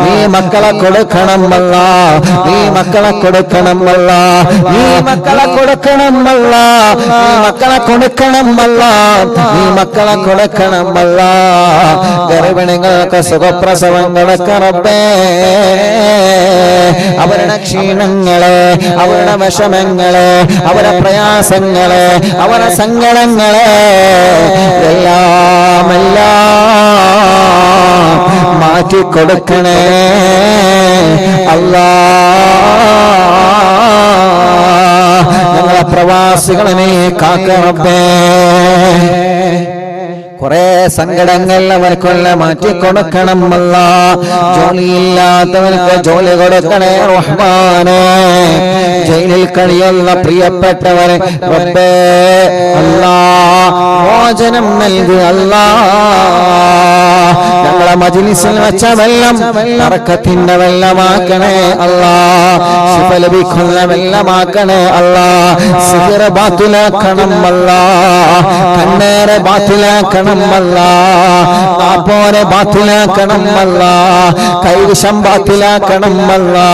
നീ മക്കളെ കൊടുക്കണം അല്ലാ, നീ മക്കളെ കൊടുക്കണം അല്ലാ, നീ മക്കളെ കൊടുക്കണം അല്ലാ, നീ മക്കളെ കൊടുക്കണം അല്ലാ, നീ മക്കളെ കൊടുക്കണം അല്ലാ. ഗർഭിണികൾക്ക് സുഖപ്രസവങ്ങളൊക്കെ റബ്ബേ അവരുടെ ക്ഷീണങ്ങളെ, അവരുടെ വിഷമങ്ങളെ, അവരുടെ പ്രയാസങ്ങളെ, അവരുടെ സങ്കടങ്ങളെ എല്ലാം മാറ്റിക്കൊടുക്കണേ അല്ലാ. ഞങ്ങളെ പ്രവാസികളെ നീ കാക്കണേ. കുറെ സങ്കടങ്ങൾ അവർക്കുള്ള മാറ്റിക്കൊടുക്കണം അല്ലാ. ജോലിയില്ലാത്തവർക്ക് ജോലി കൊടുക്കണേ റഹ്മാനേ. ജയിലിൽ കഴിയുന്ന പ്രിയപ്പെട്ടവരെ റബ്ബേ അല്ലാ മോചനം നൽകി അല്ലാ. ഞങ്ങളെ മജ്ലിസിൽ വെച്ച വെള്ളം ബർക്കത്തിന്റെ വെള്ളമാക്കണേ അല്ലാ. ശിഫ ലഭിക്കുന്ന വെള്ളമാക്കണേ അല്ലാ. സിഹർ ബാത്തിലാക്കണം അല്ലാ. കണ്ണേറെ ബാത്തിലാക്കണം അല്ലാ. നാപ്പോരെ ബാത്തിലാക്കണം അല്ലാ. കൈവിഷം ബാത്തിലാക്കണം അല്ലാ.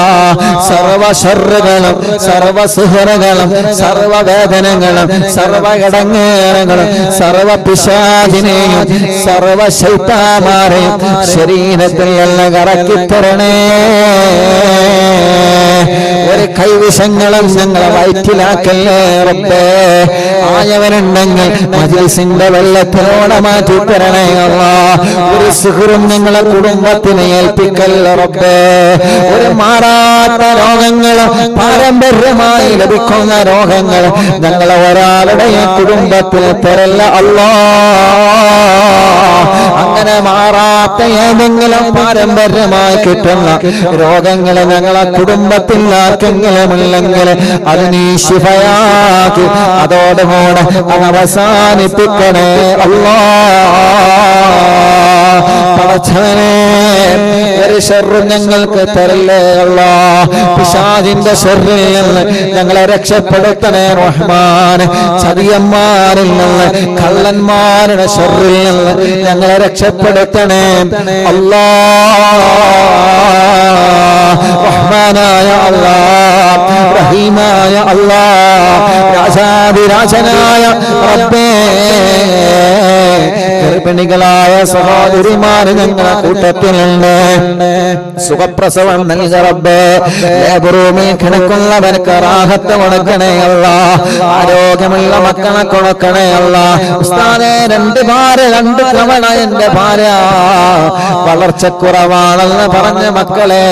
സർവ ശർറുകളും സർവ സിഹറുകളും സർവ വേദനകളും സർവ ഇടങ്ങേറുകളും സർവ പിശാചിനെയും സർവ ശൈത്താന്മാരെയും ശരീരത്തിൽ എല്ലാം കറക്കിത്തരണേ. ഒരു കൈവിഷങ്ങളും ഞങ്ങളെ വയറ്റിലാക്കല്ലേ റബ്ബേ. ആയവരുണ്ടെങ്കിൽ മജ്ലിസിന്റെ വെള്ളത്തിലൂടെ മാറ്റി തരണേ അല്ലാ. ഒരു സിഹറും ഞങ്ങളെ കുടുംബത്തിനെ ഏൽപ്പിക്കല്ല റബ്ബേ. ഒരു മാറാത്ത രോഗങ്ങൾ, പാരമ്പര്യമായി ലഭിക്കുന്ന രോഗങ്ങൾ ഞങ്ങളെ ഒരാളുടെ കുടുംബത്തിൽ തരല്ല അല്ലാ. അങ്ങനെ മാറാത്ത ഏതെങ്കിലും പാരമ്പര്യമായി കിട്ടുന്ന രോഗങ്ങൾ ഞങ്ങളെ കുടുംബത്തിൽ ആർക്കെങ്കിലുമില്ലെങ്കിൽ അത് നീ ശിഫയാക്കി അതോടുകൂടെ അവസാനിപ്പിക്കണേ അല്ലാ. പടച്ചവനേ ഒരു ശർറും ഞങ്ങൾക്ക് തരല്ലേ അല്ലാ. പിശാചിന്റെ ശർറിൽ നിന്ന് ഞങ്ങളെ രക്ഷപ്പെടുത്തണേ റഹ്മാൻ. ചതിയന്മാരിൽ നിന്ന് കള്ളന്മാരുടെ ശർറിൽ നിന്ന് ഞങ്ങളെ രക്ഷപ്പെടുത്തണേ അല്ലാ. റഹ്മാനായ അല്ലാ, റഹീമായ അല്ലാ, രാജാധിരാജനായ റബ്ബേ. ഗർഭിണികളായ സഹോദരിമാര് ഞങ്ങളെ കൂട്ടത്തിലുണ്ട്. സുഖപ്രസവം നൽക റബ്ബേ. ലേബറൂമിൽ കിടക്കുന്നവർക്ക് റാഹത്ത് കൊടുക്കണേ അല്ലാ. ആരോഗ്യമുള്ള മക്കളെ കൊടുക്കണേ അല്ലാ. ഉസ്താദേ രണ്ട് തവണ എന്റെ ഭാര്യ വളർച്ചക്കുറവാണെന്ന് പറഞ്ഞ മക്കളെ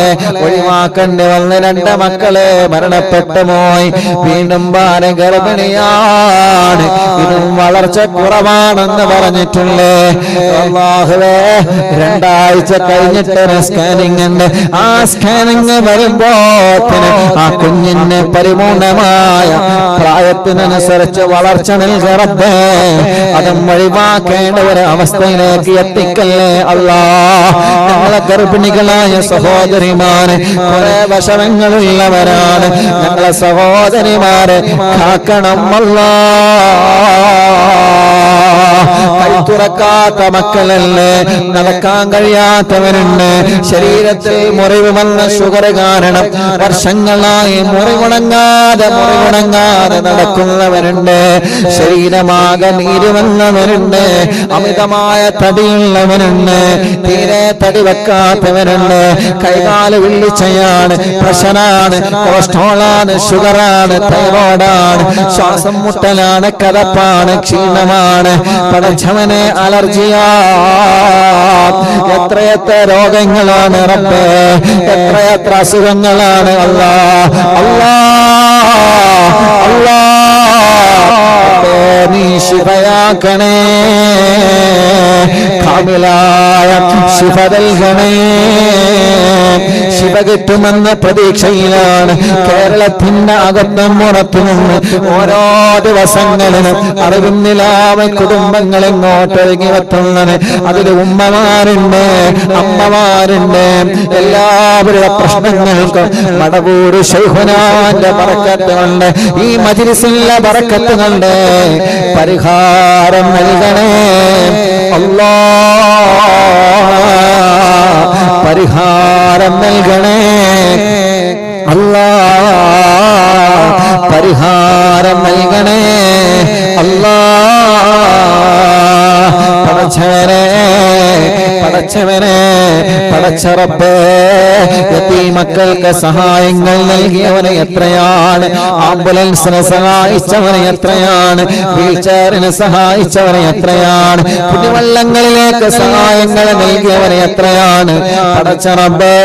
ഒഴിവാക്കേണ്ടി വന്ന് 2 മക്കളെ മരണപ്പെട്ടു പോയി. വീണ്ടും ഭാര്യ ഗർഭിണിയാണ്, ഇതും വളർച്ചക്കുറവാണെന്ന് പറഞ്ഞിട്ടുള്ളേ. അല്ലാഹുവേ 2 ആഴ്ച കഴിഞ്ഞിട്ട് സ്കാനിങ് ഉണ്ട്. ആ സ്കാനിങ് വരുമ്പോ ആ കുഞ്ഞിന് പരിപൂർണമായ പ്രായത്തിനനുസരിച്ച് വളർച്ച നൽകറബേ. അതും ഒഴിവാക്കേണ്ട ഒരു അവസ്ഥയിലേക്ക് എത്തിക്കല്ലേ അല്ലാ. ഞങ്ങളെ ഗർഭിണികളായ സഹോദരിമാരെ കുറെ വിഷമങ്ങളുള്ളവരാണ്. ഞങ്ങളെ സഹോദരിമാരെ കാക്കണം അല്ലാ. തുറക്കാത്ത മക്കളല്ലേ, നടക്കാൻ കഴിയാത്തവരുണ്ട്. ശരീരത്തിൽ മുറിവ് വന്ന ഷുഗർ കാരണം വർഷങ്ങളായി മുറിവുണങ്ങാതെ നടക്കുന്നവരുണ്ട്. ശരീരമാകെ നീര് വന്നവരുണ്ട്. അമിതമായ തടിയുള്ളവരുണ്ട്. തീരെ തടി വെക്കാത്തവരുണ്ട്. കൈകാല് വിള്ളിച്ചയാണ്, പ്രഷറാണ്, കൊളസ്ട്രോളാണ്, ഷുഗറാണ്, തൈറോയിഡാണ്, ശ്വാസം മുട്ടലാണ്, കതപ്പാണ്, ക്ഷീണമാണ്, പടച്ചവനെ അലർജിയാ. എത്രയെത്ര രോഗങ്ങളാണ് റബ്ബേ, എത്രയെത്ര അസുഖങ്ങളാണ് അല്ലാ. അല്ലാ അല്ലാ നീ ശിഫയാക്കണേ. കാമിലായ ശിഫ നൽകണേ. ശിഫ കിട്ടുമെന്ന പ്രതീക്ഷയിലാണ് കേരളത്തിന്റെ അകത്തും പുറത്തും നിന്ന് ഓരോ ദിവസങ്ങളിലും അറിവിന്നിലാവ കുടുംബങ്ങൾ ഇങ്ങോട്ട് ഒഴുകി എത്തുന്നത്. അതിൽ ഉമ്മമാരുണ്ട്, അമ്മമാരുണ്ട്. എല്ലാവരുടെ പ്രശ്നങ്ങൾക്കും മടവൂർ ശൈഖുനാന്റെ ബറക്കത്ത് കൊണ്ട്, ഈ മജ്‌ലിസിലെ ബറക്കത്ത് കൊണ്ട് പരിഹാരം നൽകണേ അല്ലാഹ്. പരിഹാരം നൽകണേ അല്ലാഹ്. പരിഹാരം നൽകണേ അല്ലാഹ്. പടച്ചവനെ പടച്ച റബ്ബേ, യതീമക്കൾക്ക് സഹായങ്ങൾ നൽകിയവനെ എത്രയാണ്, ആംബുലൻസിനെ സഹായിച്ചവനെ എത്രയാണ്, വീൽചെയറിന് സഹായിച്ചവനെ എത്രയാണ്, കുടിവെള്ളങ്ങളിലേക്ക് സഹായങ്ങൾ നൽകിയവനെ എത്രയാണ്. പടച്ച റബ്ബേ,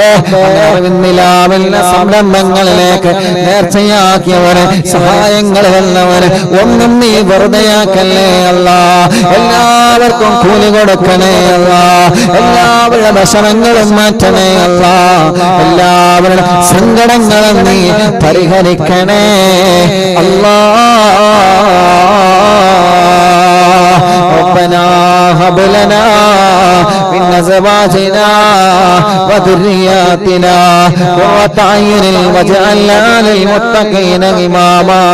അറിവിന്നിലാവില്ല സംരംഭങ്ങളിലേക്ക് നേർച്ചയാക്കിയവനെ, സഹായങ്ങൾ തന്നവന് ഒന്നും നീ വെറുതെയാക്കല്ലേ അല്ലാഹ്. എല്ലാവർക്കും കൂലി കൊടുക്കണേ അല്ലാഹ്. എല്ലാവരുടെ വിഷമങ്ങളും മാറ്റണേ അല്ലാഹ്. എല്ലാവരുടെ സങ്കടങ്ങളും നീ പരിഹരിക്കണേ അല്ലാഹ്. ربنا هب لنا من أزواجنا وذرياتنا قرة أعين واجعلنا للمتقين إماما.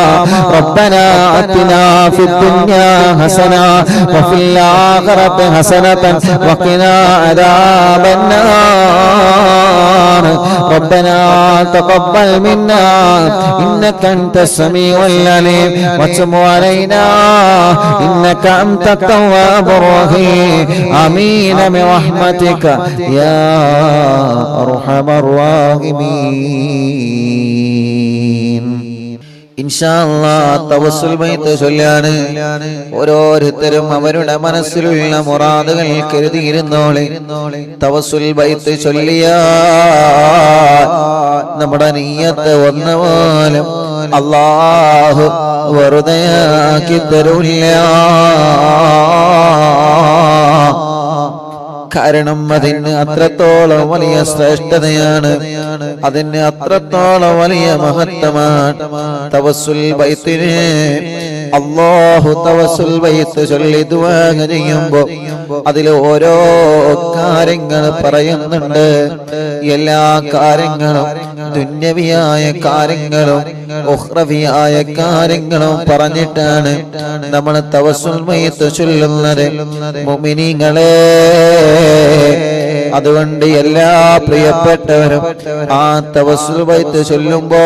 ربنا آتنا في الدنيا حسنة وفي الآخرة حسنة وقنا عذاب النار. ربنا تقبل منا إنك أنت السميع العليم وتب علينا إنك أنت التواب الرحيم. آمين برحمتك يا أرحم الراحمين. ഇൻഷാ അല്ലാഹ് തവസ്സുൽ ബൈത്ത് ചൊല്ലാണ്. ഓരോരുത്തരും അവരുടെ മനസ്സിലുള്ള മുറാദുകൾ കരുതിയിരുന്നോളെ. തവസ്സുൽ ബൈത്ത് ചൊല്ലിയാൽ നമ്മുടെ നിയ്യത്ത് ഒന്നുപോലും അല്ലാഹു വെറുതെയാക്കി തരൂല്ല. കാരണം അതിന് അത്രത്തോളം വലിയ ശ്രേഷ്ഠതയാണ്, അതിന് അത്രത്തോളം വലിയ മഹത്വമാണ്. തവസ്സുൽ ബൈത്തിന് അല്ലാഹു തവസ്സുൽ ബൈത്ത് ചൊല്ലി ദുആ ചെയ്യുമ്പോൾ അതിൽ ഓരോ കാര്യങ്ങൾ പറയുന്നുണ്ട്. എല്ലാ കാര്യങ്ങളും, ദുന്യവിയായ കാര്യങ്ങളും ഉഖ്റവിയായ കാര്യങ്ങളും പറഞ്ഞിട്ടാണ് നമ്മൾ തവസ്സുൽ ബൈത്ത് ചൊല്ലുന്നത് മുഅ്മിനീങ്ങളെ. അതുകൊണ്ട് എല്ലാ പ്രിയപ്പെട്ടവരും ആ തവസ്സുൽ ബൈത്ത് ചൊല്ലുമ്പോ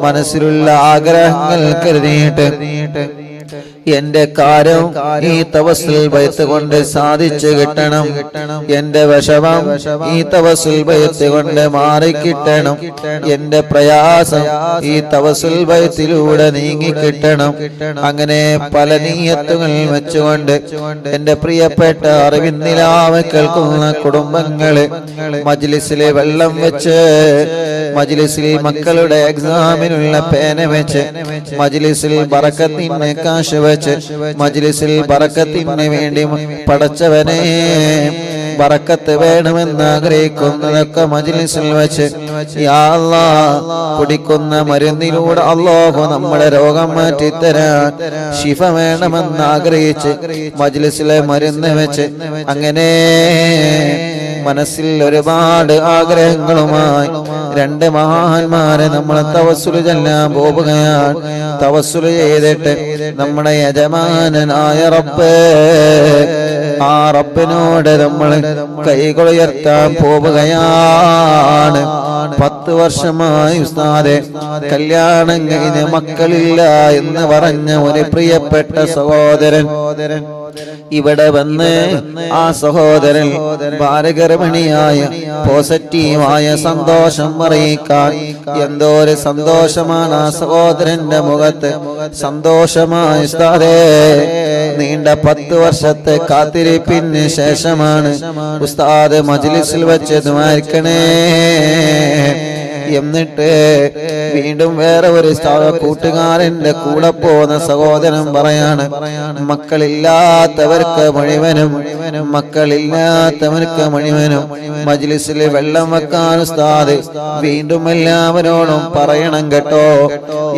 മനസ്സിലുള്ള ആഗ്രഹങ്ങൾ കരുതിയിട്ട് എന്റെ കാര്യം ഈ തവസ്സുൽ ബൈത്ത് കൊണ്ട് സാധിച്ചു കിട്ടണം, എന്റെ വിഷമം ഈ തവസ്സുൽ ബൈത്ത് കൊണ്ട് മാറിക്കിട്ടണം, എന്റെ പ്രയാസം ഈ തവസ്സുൽ ബൈത്തിലൂടെ നീങ്ങിക്കിട്ടണം. അങ്ങനെ പല നിയ്യത്തുകൾ വെച്ചുകൊണ്ട് എന്റെ പ്രിയപ്പെട്ട അറിവിന്നിലാവ് കേൾക്കുന്ന കുടുംബങ്ങള് മജ്‌ലിസിലെ വെള്ളം വെച്ച്, മജ്‌ലിസിൽ മക്കളുടെ എക്സാമിനുള്ള പേന വെച്ച്, മജ്‌ലിസിൽ ബറക്കത്തിന് കാശ് വെച്ച്, മജ്‌ലിസിൽ ബറക്കത്തിന് വേണ്ടി പടച്ചവനെ ബറക്കത്ത് വേണമെന്ന് ആഗ്രഹിക്കുന്നതൊക്കെ മജ്‌ലിസിൽ വെച്ച് യാ അല്ലാഹ് കുടിക്കുന്ന മരുന്നിലൂടെ അല്ലാഹു നമ്മുടെ രോഗം മാറ്റിത്തരാൻ ശിഫ വേണമെന്ന് ആഗ്രഹിച്ച് മജ്‌ലിസിലെ മരുന്ന് വെച്ച് അങ്ങനെ മനസ്സിൽ ഒരുപാട് ആഗ്രഹങ്ങളുമായി രണ്ട് മഹാന്മാരെ നമ്മൾ തവസ്സുൽ ചെല്ലാൻ പോവുകയാണ്. തവസ്സുൽ ചെയ്തിട്ട് നമ്മുടെ യജമാനനായ റബ്ബ്, ആ റബ്ബിനോട് നമ്മൾ കൈകൾ ഉയർത്താൻ പോവുകയാണ്. 10 വർഷമായി ഉസ്താദെ കല്യാണം കഴിഞ്ഞ് മക്കളില്ല എന്ന് പറഞ്ഞ ഒരു പ്രിയപ്പെട്ട സഹോദരൻ ഇവിടെ വന്ന് ആ സഹോദരൻ ഭാരഗർഭിണിയായ പോസിറ്റീവായ സന്തോഷം അറിയിക്കാൻ എന്തോ ഒരു സന്തോഷമാണ് ആ സഹോദരന്റെ മുഖത്ത്. സന്തോഷമായ ഉസ്താദേ, നീണ്ട 10 വർഷത്തെ കാത്തിരിപ്പിന് ശേഷമാണ് ഉസ്താദ് മജ്‌ലിസിൽ വെച്ച് ദുആ എന്നിട്ട് വീണ്ടും വേറെ ഒരു കൂട്ടുകാരന്റെ കൂടെ പോകുന്ന സഹോദരൻ പറയാണ്, മക്കളില്ലാത്തവർക്ക് മുഴുവനും മജ്ലിസിൽ വെള്ളം വെക്കാൻ ഉസ്താദ് വീണ്ടും എല്ലാവരോടും പറയണം കേട്ടോ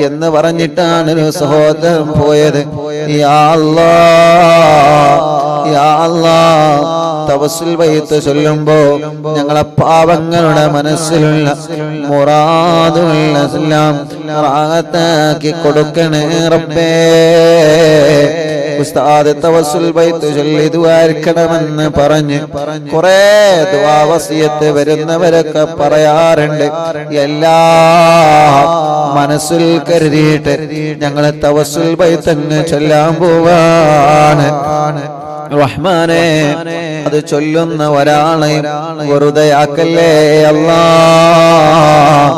എന്ന് പറഞ്ഞിട്ടാണ് ഒരു സഹോദരൻ പോയത്. യാ അല്ലാഹ്, തവസ്സുൽ ബൈത്ത് ചൊല്ലുമ്പോ ഞങ്ങളെ പാവങ്ങളുടെ മനസ്സിലുള്ള മുറാദുകളെല്ലാം റാഹത്താക്കി കൊടുക്കണേ റബ്ബേ. ഉസ്താദ് തവസ്സുൽ ബൈത്ത് ചൊല്ലി ദുആർക്കണമെന്ന് പറഞ്ഞ് കുറെ ദുആ വസിയത്ത് വരുന്നവരൊക്കെ പറയാറുണ്ട്. എല്ലാ മനസ്സിൽ കരുതിയിട്ട് ഞങ്ങളെ തവസ്സുൽ ബൈത്ത് അങ്ങ് ചൊല്ലാൻ പോവാണ്. റഹ്മാനെ, അത് ചൊല്ലുന്ന ഒരാളെയും വെറുതെയാക്കല്ലേ അല്ലാഹ്.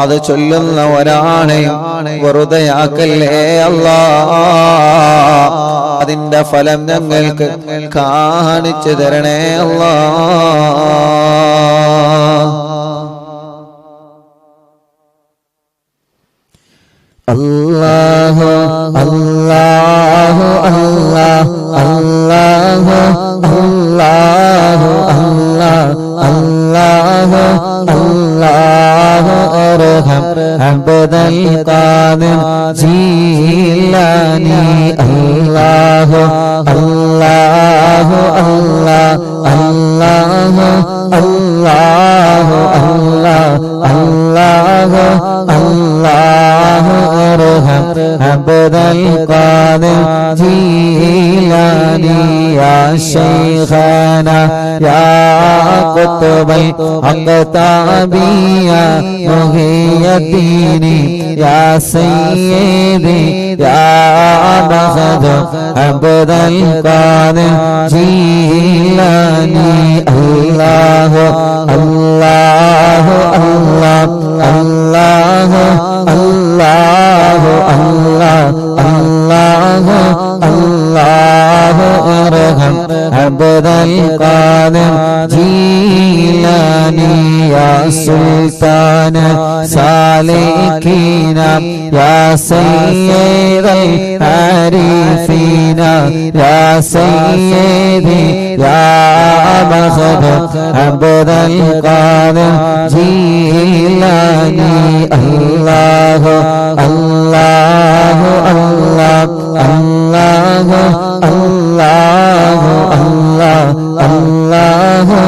അത് ചൊല്ലുന്ന ഒരാളെയും വെറുതെയാക്കല്ലേ അല്ലാഹ്. അതിന്റെ ഫലം ഞങ്ങൾക്ക് കാണിച്ചു തരണേ അല്ലാഹ്. അല്ലാഹു അല്ലാഹു അല്ലാഹു അല്ലാഹു അല്ലാഹു അല്ലാഹു അല്ലാഹു അർഹം അബ്ദൽ ഖാദിർ ജീലാനി. അല്ലാഹു അല്ലാഹു അല്ലാഹു അല്ലാഹു അല്ലാഹു അല്ലാഹു അല്ലാഹു അർഹം അബ്ദൽ ഖാദിർ ജീലാനി. യാ ശൈഖാനാ യാ ഖുത്ബൽ അഖ്താബിയ മുഹിയദ്ദീനി. യാ സയ്യിദി യാ മഹദ് അബ്ദൽ ഖാദിർ ജീലാനി. അല്ലാഹു അല്ലാഹു അല്ലാഹു അല്ലാഹു അല്ലാഹു അല്ലാഹു അല്ലാഹു അർഹം അബ്ദൽ ഖാദിർ ജീലാനി. യാ സുൽത്താന സാലികീന യാ സയ്യിദൽ ആരിഫീന. യാ സയ്യിദി യാ മഹദ് അബ്ദൽ ഖാദിർ ജീലാനി. അല്ലാഹു അല്ലാഹു അല്ലാഹു അല്ലാഹു അല്ലാഹു അല്ലാഹു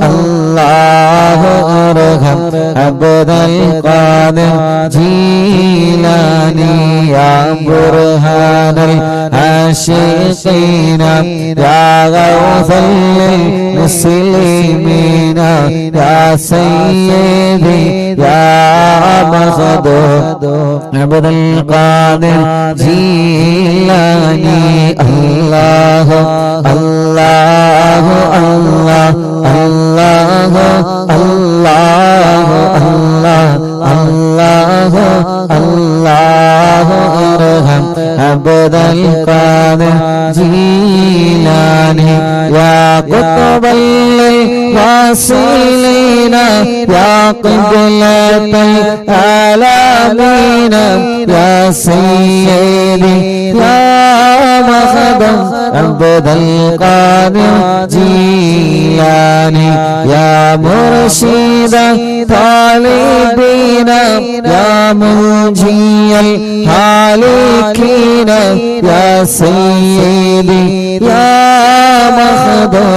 അല്ലാഹു അർഹം അബ്ദൽ ഖാദിർ ജീലാനി. യാ ബുർഹാനൽ ആശിഖീന യാ ഗൗസൽ മുസ്ലിമീന. യാ സയ്യിദി യാ മഹദ് അബ്ദൽ ഖാദിർ ജീലാനി. അല്ലാഹു അല്ലാഹു അല്ലാഹു അല്ലാഹു അല്ലാഹു അല്ലാഹു അല്ലാഹു അർഹം അബ്ദൽ ഖാദിർ ജീലാനി. യാ ഖുത്ബൽ വാസിലീന യാ ഖിബ്ലത്തൽ ആലമീന. യാ സയ്യിദി യാ മഹദം അബ്ദൽ ഖാദിർ ജീലാനി. യാ മുർശിദ താലിബീന യാ മുൻജിയൽ ഹാലികീന. യാ സയ്യിദി യാ മഹദം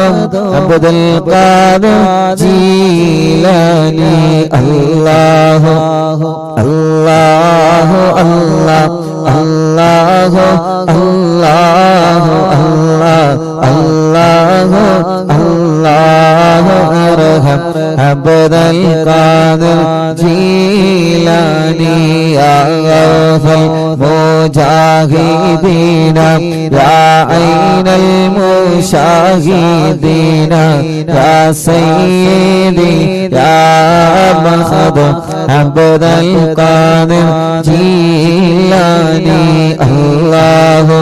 അബ്ദൽ ഖാദിർ ജീലാനി. അല്ലാഹു അല്ലാഹു അല്ലാഹു അല്ലാഹു അല്ലാഹു അല്ലാഹു അല്ലാഹു അർഹം അബ്ദൽ ഖാദിർ ജീലാനി. യാ ഗൗസൽ മുജാഹിദീന യാ ഐനൽ മുശാഹിദീന. യാ സയ്യിദി യാ മഹദ് അബ്ദൽ ഖാദിർ ജീലാനി. അല്ലാഹു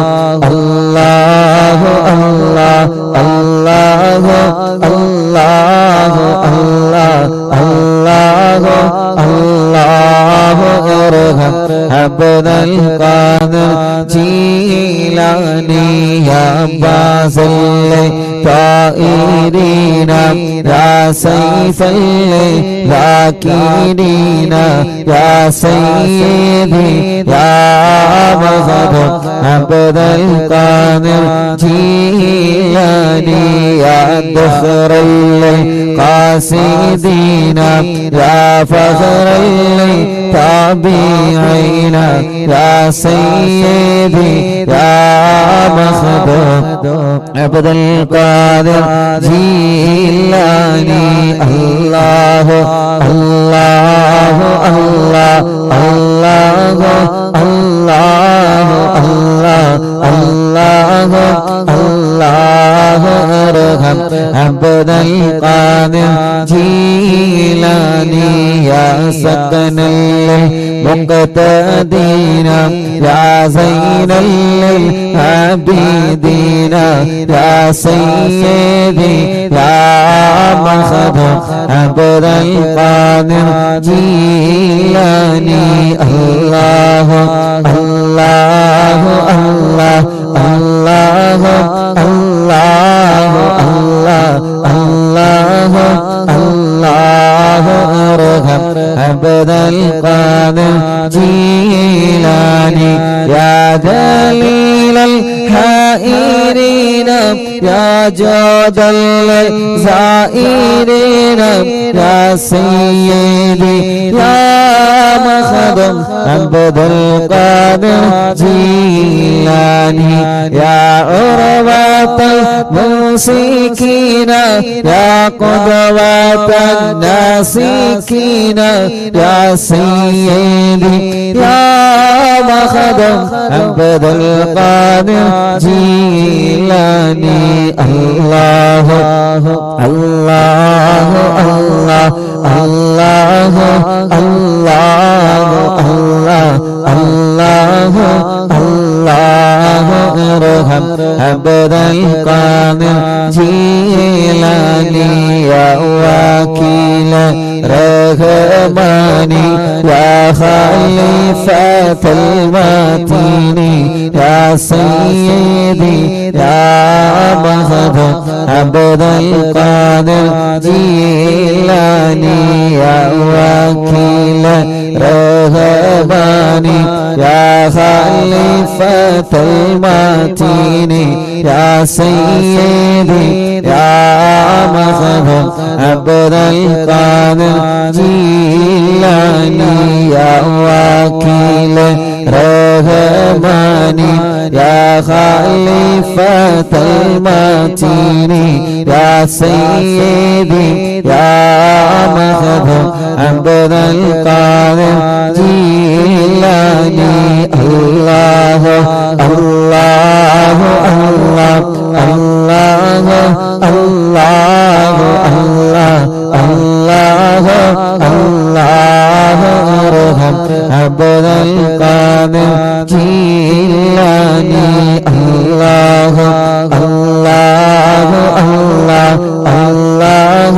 അല്ലാഹു അല്ലാഹു അല്ലാഹു അല്ലാഹു അല്ലാഹു ارحم عبد القادر جيلاني يا عباس الطائرين يا سيف الذاكرين يا سيدي يا مخدوم عبد القادر جيلاني يا دخر القاصدين يا فخر التابعين يا سيدي يا مخدوم عبد القادر جيلاني الله الله الله الله الله الله الله الله ارحم عبد القادر جيلاني يا سكن المقتدين يا زين العابدين يا سيدي يا مخدوم عبد القادر جيلاني الله الله الله الله الله الله الله الله ارحم عبد القادر جيلاني يا دليل الحائرين يا جود الزائرين يا سيدي يا مخدوم عبد القادر جيلاني يا عروة الممسكين يا قدوة الناسكين يا سيدي يا مخدوم عبد القادر جيلاني الله الله الله الله الله الله الله الله ارحم عبد القادر جيلاني يا وكيل رحماني يا خليفة المتين يا سيدي يا مخدوم عبد القادر جيلاني يا وكيل رحماني يا خليفة المتين يا سيدي يا مخدوم عبد القادر جيلاني يا وكيل رحماني يا خليفة المتين يا سيدي يا مخدوم عبد القادر جيلاني الله الله الله الله الله الله الله الله ارحم عبد القادر جيلاني الله الله الله الله الله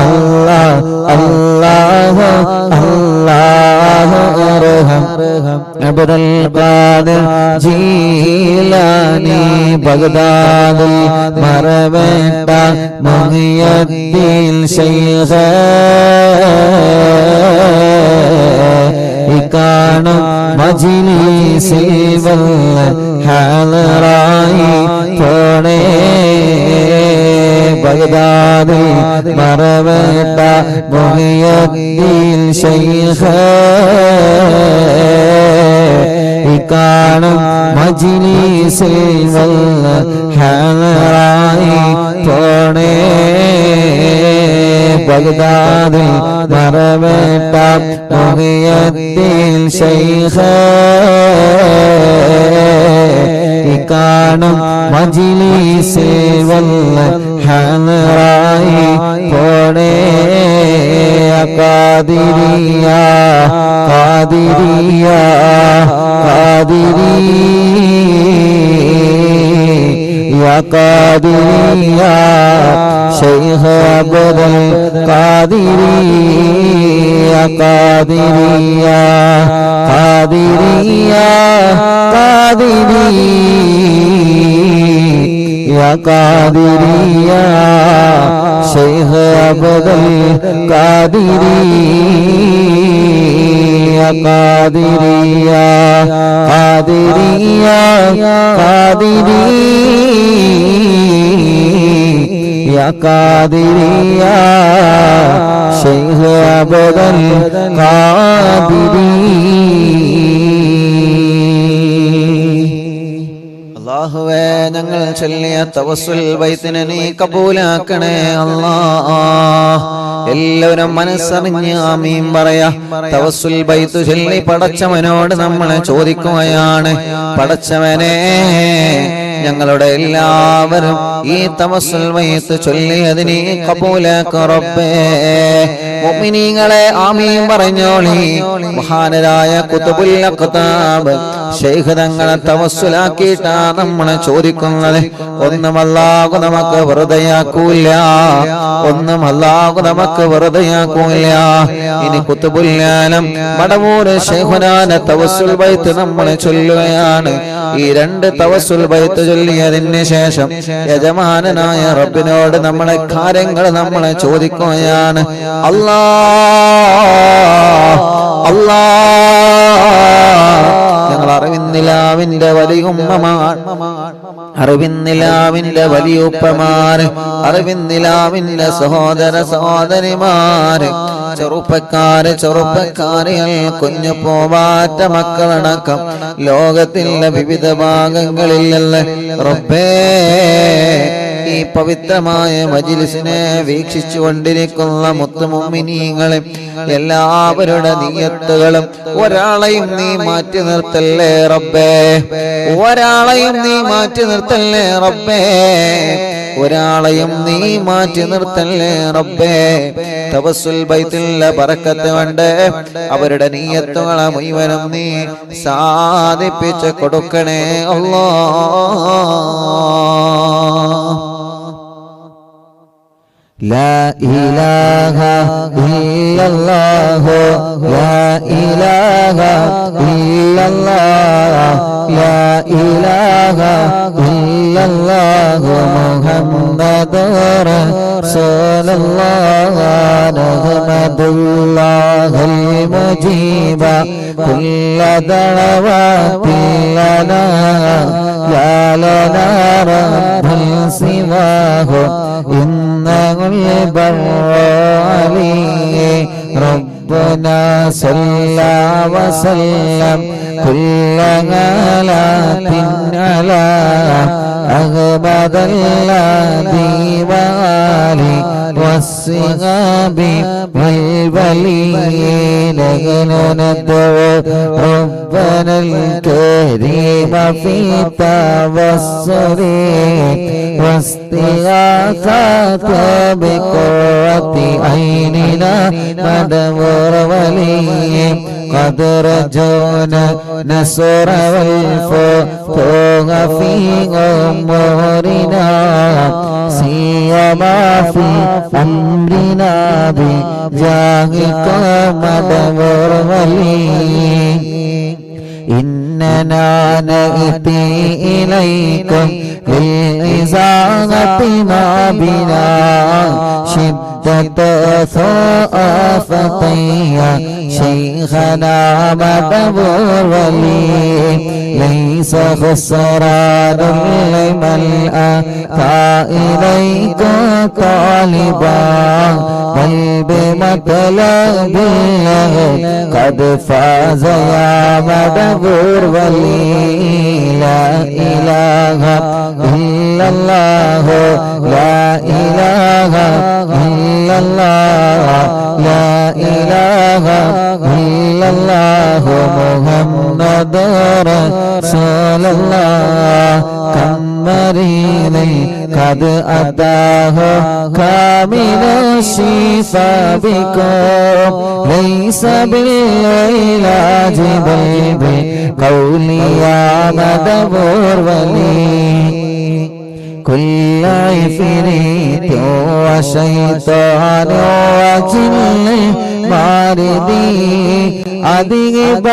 الله الله الله ارحم عبد القادر جيلاني بغداد مربت محي الدين شيخ കാണും മജ്‌ലിസിൽ വല്ല ഹാലറായി പോണേ ബഗ്ദാദിൽ മറവട്ട മുഹിയുദ്ദീൻ ശൈഖ് കാണും മജ്‌ലിസിൽ വല്ല ഹാലറായി പോണേ ബഗ്ദാദിൽ മറവട്ട മുഹിയുദ്ദീൻ ശൈഖ് കാണും മജ്‌ലിസിൽ വല്ല ഹാലറായി പോണേ ഖാദിരിയ ഖാദിരിയ ഖാദിരിയ ഖാദിരിയ شيخ عبد القادرية قادرية قادرية قادرية قادرية شيخ عبد القادرية قادرية قادرية قادرية قادرية شيخ عبد القادرية അല്ലാഹുവേ ഞങ്ങൾ ചൊല്ലിയ തവസ്സുൽ ബൈത്തിനെ നീ കബൂലാക്കണേ അല്ലാഹ് എല്ലാവരും മനസ്സറിഞ്ഞ് ആമീൻ പറയാ തവസ്സുൽ ബൈത്ത് ചൊല്ലി പടച്ചവനോട് നമ്മൾ ചോദിക്കുകയാണ് പടച്ചവനെ ഞങ്ങളുടെ എല്ലാവരും ഈ തവസ്സുൽ ബൈത്ത് ചൊല്ലിയതിനെ കബൂലാക്ക റബ്ബേ മുഅ്മിനീങ്ങളെ ആമീൻ പറഞ്ഞോളി മഹാനരായ ഖുതുബുൽ അഖ്താബ് ശൈഖ് തങ്ങളെ തവസ്സുലാക്കിയിട്ടാ നമ്മളെ ചോദിക്കുന്നത് ഒന്നും അല്ലാഹു നമുക്ക് വെറുതെയാക്കൂല ഒന്നും അല്ലാഹു നമുക്ക് വെറുതെയാക്കൂല ഇനി ഖുതുബുൽ ആലം മടവൂർ ശൈഖുനാന്റെ തവസ്സുൽ ബൈത്ത് നമ്മളെ ചൊല്ലുകയാണ് ഈ രണ്ട് തവസ്സുൽ ബൈത്ത് ചൊല്ലിയതിന് ശേഷം യജമാനനായ റബ്ബിനോട് നമ്മളെ കാര്യങ്ങൾ നമ്മളെ ചോദിക്കുകയാണ് ഞങ്ങൾ അറിവിന്നിലാവിന്റെ വലിയുമ്മമാർ അറിവിന്നിലാവിന്റെ വലിയുപ്പമാര് അറിവിന്നിലാവിന്റെ സഹോദര സഹോദരിമാര് ചെറുപ്പക്കാരികൾ കുഞ്ഞു പോവാറ്റ മക്കളടക്കം ലോകത്തിന്റെ വിവിധ ഭാഗങ്ങളിലുള്ള റബ്ബേ ഈ പവിത്രമായ മജ്ലിസിനെ വീക്ഷിച്ചു കൊണ്ടിരിക്കുന്ന മുത്തുമുഅ്മിനീങ്ങളെ എല്ലാവരുടെ നിയ്യത്തുകളും ഒരാളെയും നീ മാറ്റി നിർത്തല്ലേ റബ്ബേ ഒരാളെയും നീ മാറ്റി നിർത്തല്ലേ റബ്ബേ ഒരാളെയും നീ മാറ്റി നിർത്തല്ലേ റബ്ബേ തവസ്സുൽ ബൈത്തിലെ ബറക്കത്ത് കൊണ്ട് അവരുടെ നിയ്യത്തുകളെ മുഴുവനും നീ സാധിപ്പിച്ചു കൊടുക്കണേ അല്ലാഹ് لا إله إلا الله لا إله إلا الله لا إله إلا الله محمد رسول الله نحمد الله المجيب كل دعوات لنا لا لنا رب سواه إنه البر عليه ربنا صلى وسلم كل غلات على أغبد الذي وآله والصحاب والولين ندعو ربنا الكريم في توسل واستغاثة بقرة عيننا مدبر ولي قد رجونا نصر والفتوح في أمورنا سيما في أمرنا بجاهك مدبر ولي إننا نأتي إليكم للإزاغة ما بنا شدة ثقافتي شيخنا مدبر ولي ليس خسران لمن أتى إليك طالبا بل بمطلب الله قد فاز يا مدبر ولي لا إله إلا الله لا إله إلا الله لا إله إلا الله محمد رسول الله كم مريض قد أتاه كامل الشفاء بكم ليس بالعلاج بل بقول يا مدبر ولي كل عفريت وشيطان وجن ماردي أذهب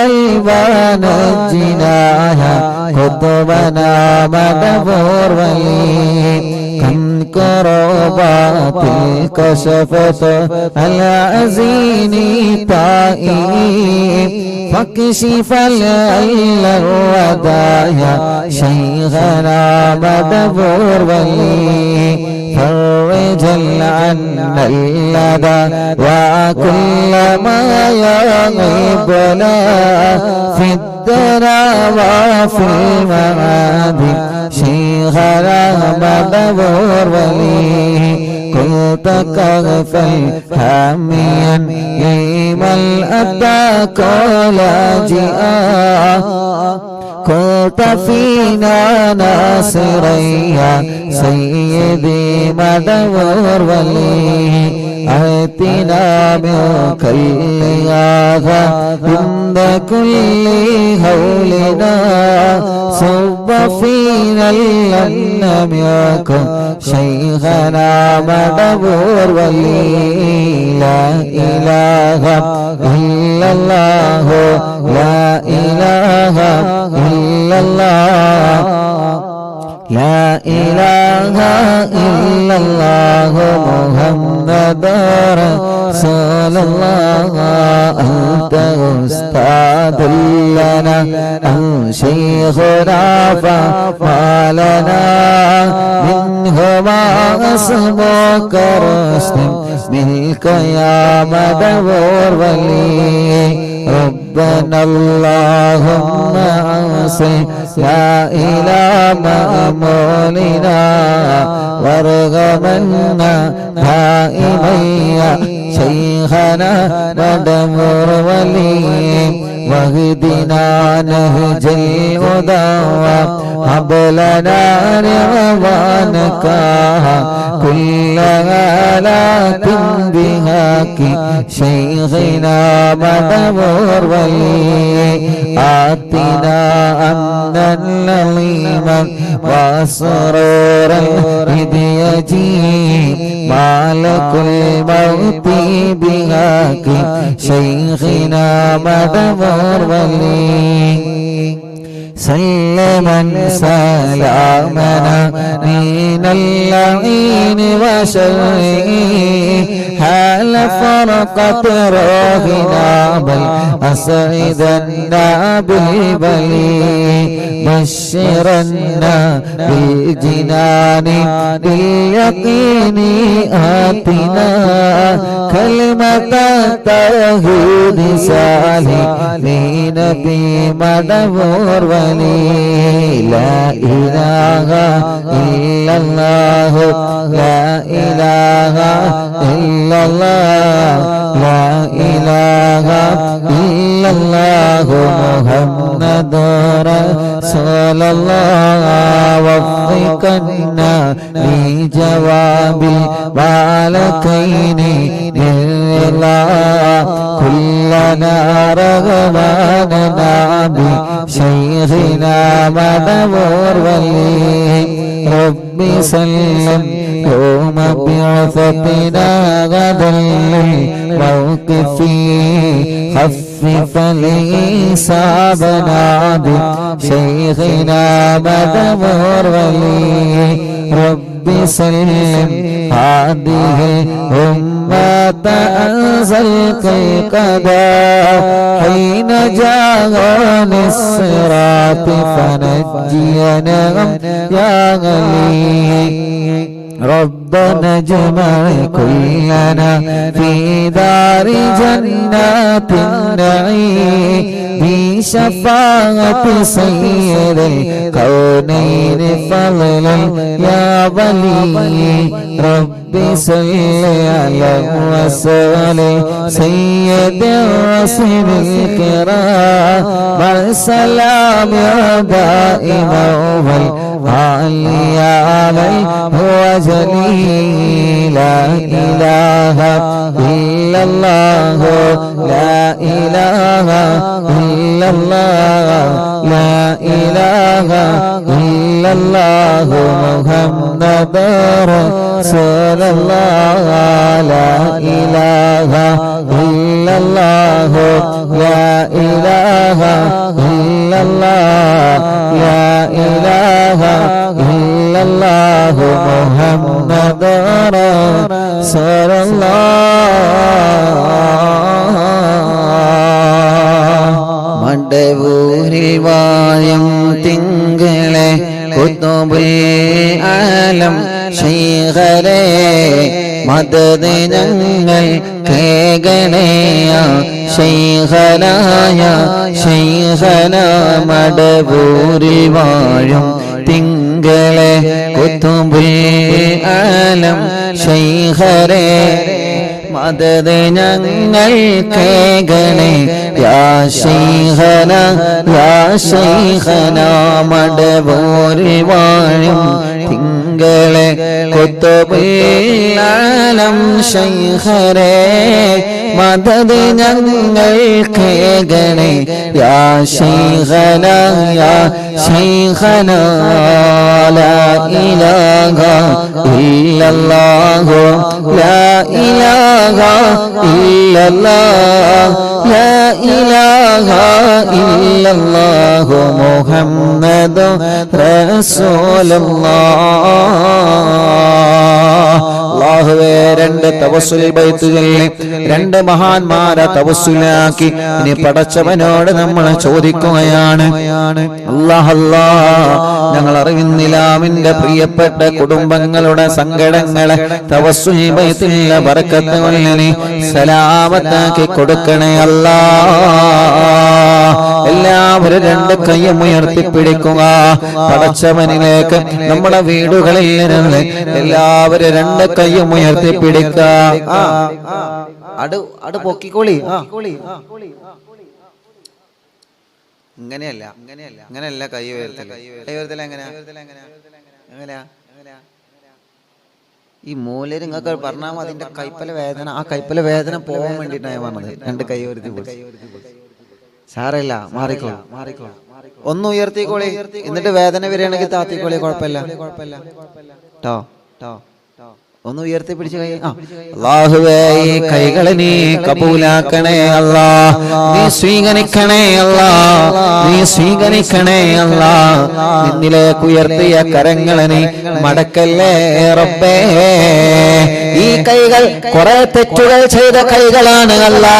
ونجناها قطبنا مدبور ولي كم كربات كشفت العزين طائب فاكشف العل الودايا شيخنا مدبور ولي فرج عنا اللدى وكل ما يغيبنا في الدنا وفي المعادي شيخنا مدبور ولي قلت كغفل حاميا لمن أتاك لاجئا كنت فينا ناصريا سيدي مدبور ولي آتنا منك الإغاثة عند كل هولنا صب فينا لم يكن شيخنا مدبور ولي لا إله إلا الله لا إله إلا الله لا إله إلا الله محمد رسول الله أنت أستاذ لنا أو شيخنا فما لنا منهما اسمك رشد منك يا مدبور ولي ربنا اللهم أوصل لا إله مأمولنا وارغمنا دائميا شيخنا مدبور ولي واهدنا نهج الهدى هب لنا رضوانك كل آلات بهاك شيخنا مدبور ولي آتنا أمنا لظيما وسرورا إذ يجيء مالك الموت بهاك شيخنا مدبور ولي سلما سلامنا من اللعين وشره حال فرقت روحنا بل أسعدنا بالبلي بشرنا بالجنان باليقين آتنا كلمة التوحيد سالمين بمدبور ولي لا إله إلا الله لا إله إلا الله لا إله إلا الله محمد رسول الله وفقنا لجواب الملكين بالله كلنا رغباننا بشيخنا مدبور ولي ربي سلم يوم بعثتنا غدا للموقف خفف لحسابنا بشيخنا مدبور ولي ربي سلم هذه الأمة أنزل كي قدا حين جاءني الصراط فنجينا يا غلي ربنا اجمع كلنا في دار جنات النعيم بشفاعة سيد الكونين فضلا يا ولي ربي صل على وسلم سيد الرسل الكرام والسلام دائما عاليا من هو جليل لا إله إلا الله لا إله إلا الله لا إله إلا الله محمد رسول الله لا إله إلا الله لا إله إلا الله لا إله إلا الله محمد رسول الله മടവൂരിൽ വായം തിങ്കളെ കുത്തുബുൽ ആലം ശൈഖരേ മദദ് ഞങ്ങൾ കേകണേയ ശൈഖനായ ശൈഖന മടവൂരിൽ വാഴും തിങ്കളെ കുത്തുബുൽ ആലം ശൈഖരേ മദദ് ഞങ്ങൾ കേകണേ യാ ശൈഖന യാ ശൈഖന മടവൂരിൽ വാഴും തിങ്കളെ കുത്തുബുൽ ആലം ശൈഖരേ മദദ് ഞങ്ങൾ കേകണേ യാ ശൈഖന യാ ശൈഖന ലാ ഇലാഹ ഇല്ലല്ലാഹു ലാ ഇലാഹ ഇല്ലല്ലാഹ് ലാ ഇലാഹ ഇല്ലല്ലാഹു മുഹമ്മദു റസൂലുള്ളാഹ് അല്ലാഹുവേ രണ്ട് തവസ്സുൽ ബൈത്തുകളിൽ രണ്ട് മഹാന്മാരെ തവസ്സുലാക്കി ഇനി പടച്ചവനോട് നമ്മൾ ചോദിക്കുകയാണ് അല്ലാഹ് ഞങ്ങൾ അറിയുന്നില്ലാമിന്റെ പ്രിയപ്പെട്ട കുടുംബങ്ങളുടെ സങ്കടങ്ങളെ തവസ്സുൽ ബൈത്തിലെ ബറക്കത്ത് കൊണ്ട് സലാമത്താക്കി കൊടുക്കണേ അല്ലാഹ് എല്ലാവരും രണ്ട് കൈയും ഉയർത്തിപ്പിടിക്കുക പടച്ചവനിലേക്ക് നമ്മുടെ വീടുകളിൽ നിന്ന് എല്ലാവരും രണ്ട് കൈയും ഉയർത്തിപ്പിടിക്കുക അട് പൊക്കിക്കോളി ഇങ്ങനെയല്ല കൈ ഉയർത്തല എങ്ങനെയാ ഈ മൂലര് നിങ്ങൾക്ക് പറഞ്ഞാൽ അതിന്റെ കൈപ്പല വേദന ആ കൈപ്പല വേദന പോകാൻ വേണ്ടിയിട്ടാണ് ഞാൻ പറഞ്ഞത് രണ്ട് കൈ ഉയർത്തി സാരമില്ല മാറിക്കോളൂ ഒന്ന് ഉയർത്തിക്കോളി എന്നിട്ട് വേദന വരികയാണെങ്കിൽ താത്തിക്കോളി കുഴപ്പമില്ല ട്ടോ ഒന്ന് ഉയർത്തി പിടിച്ച് കൈ അല്ലാഹുവേ ഈ കൈകളെ നീ കബൂലാക്കണേ അല്ലാ നീ സ്വീകരിക്കണേ അല്ലാ നീ സ്വീകരിക്കണേ അല്ലാ നിന്നിലേക്ക് ഉയർത്തിയ കരങ്ങളെ നീ മടക്കല്ലേ റബ്ബേ ഈ കൈകൾ കുറെ തെറ്റുകൾ ചെയ്ത കൈകളാണ് അല്ലാ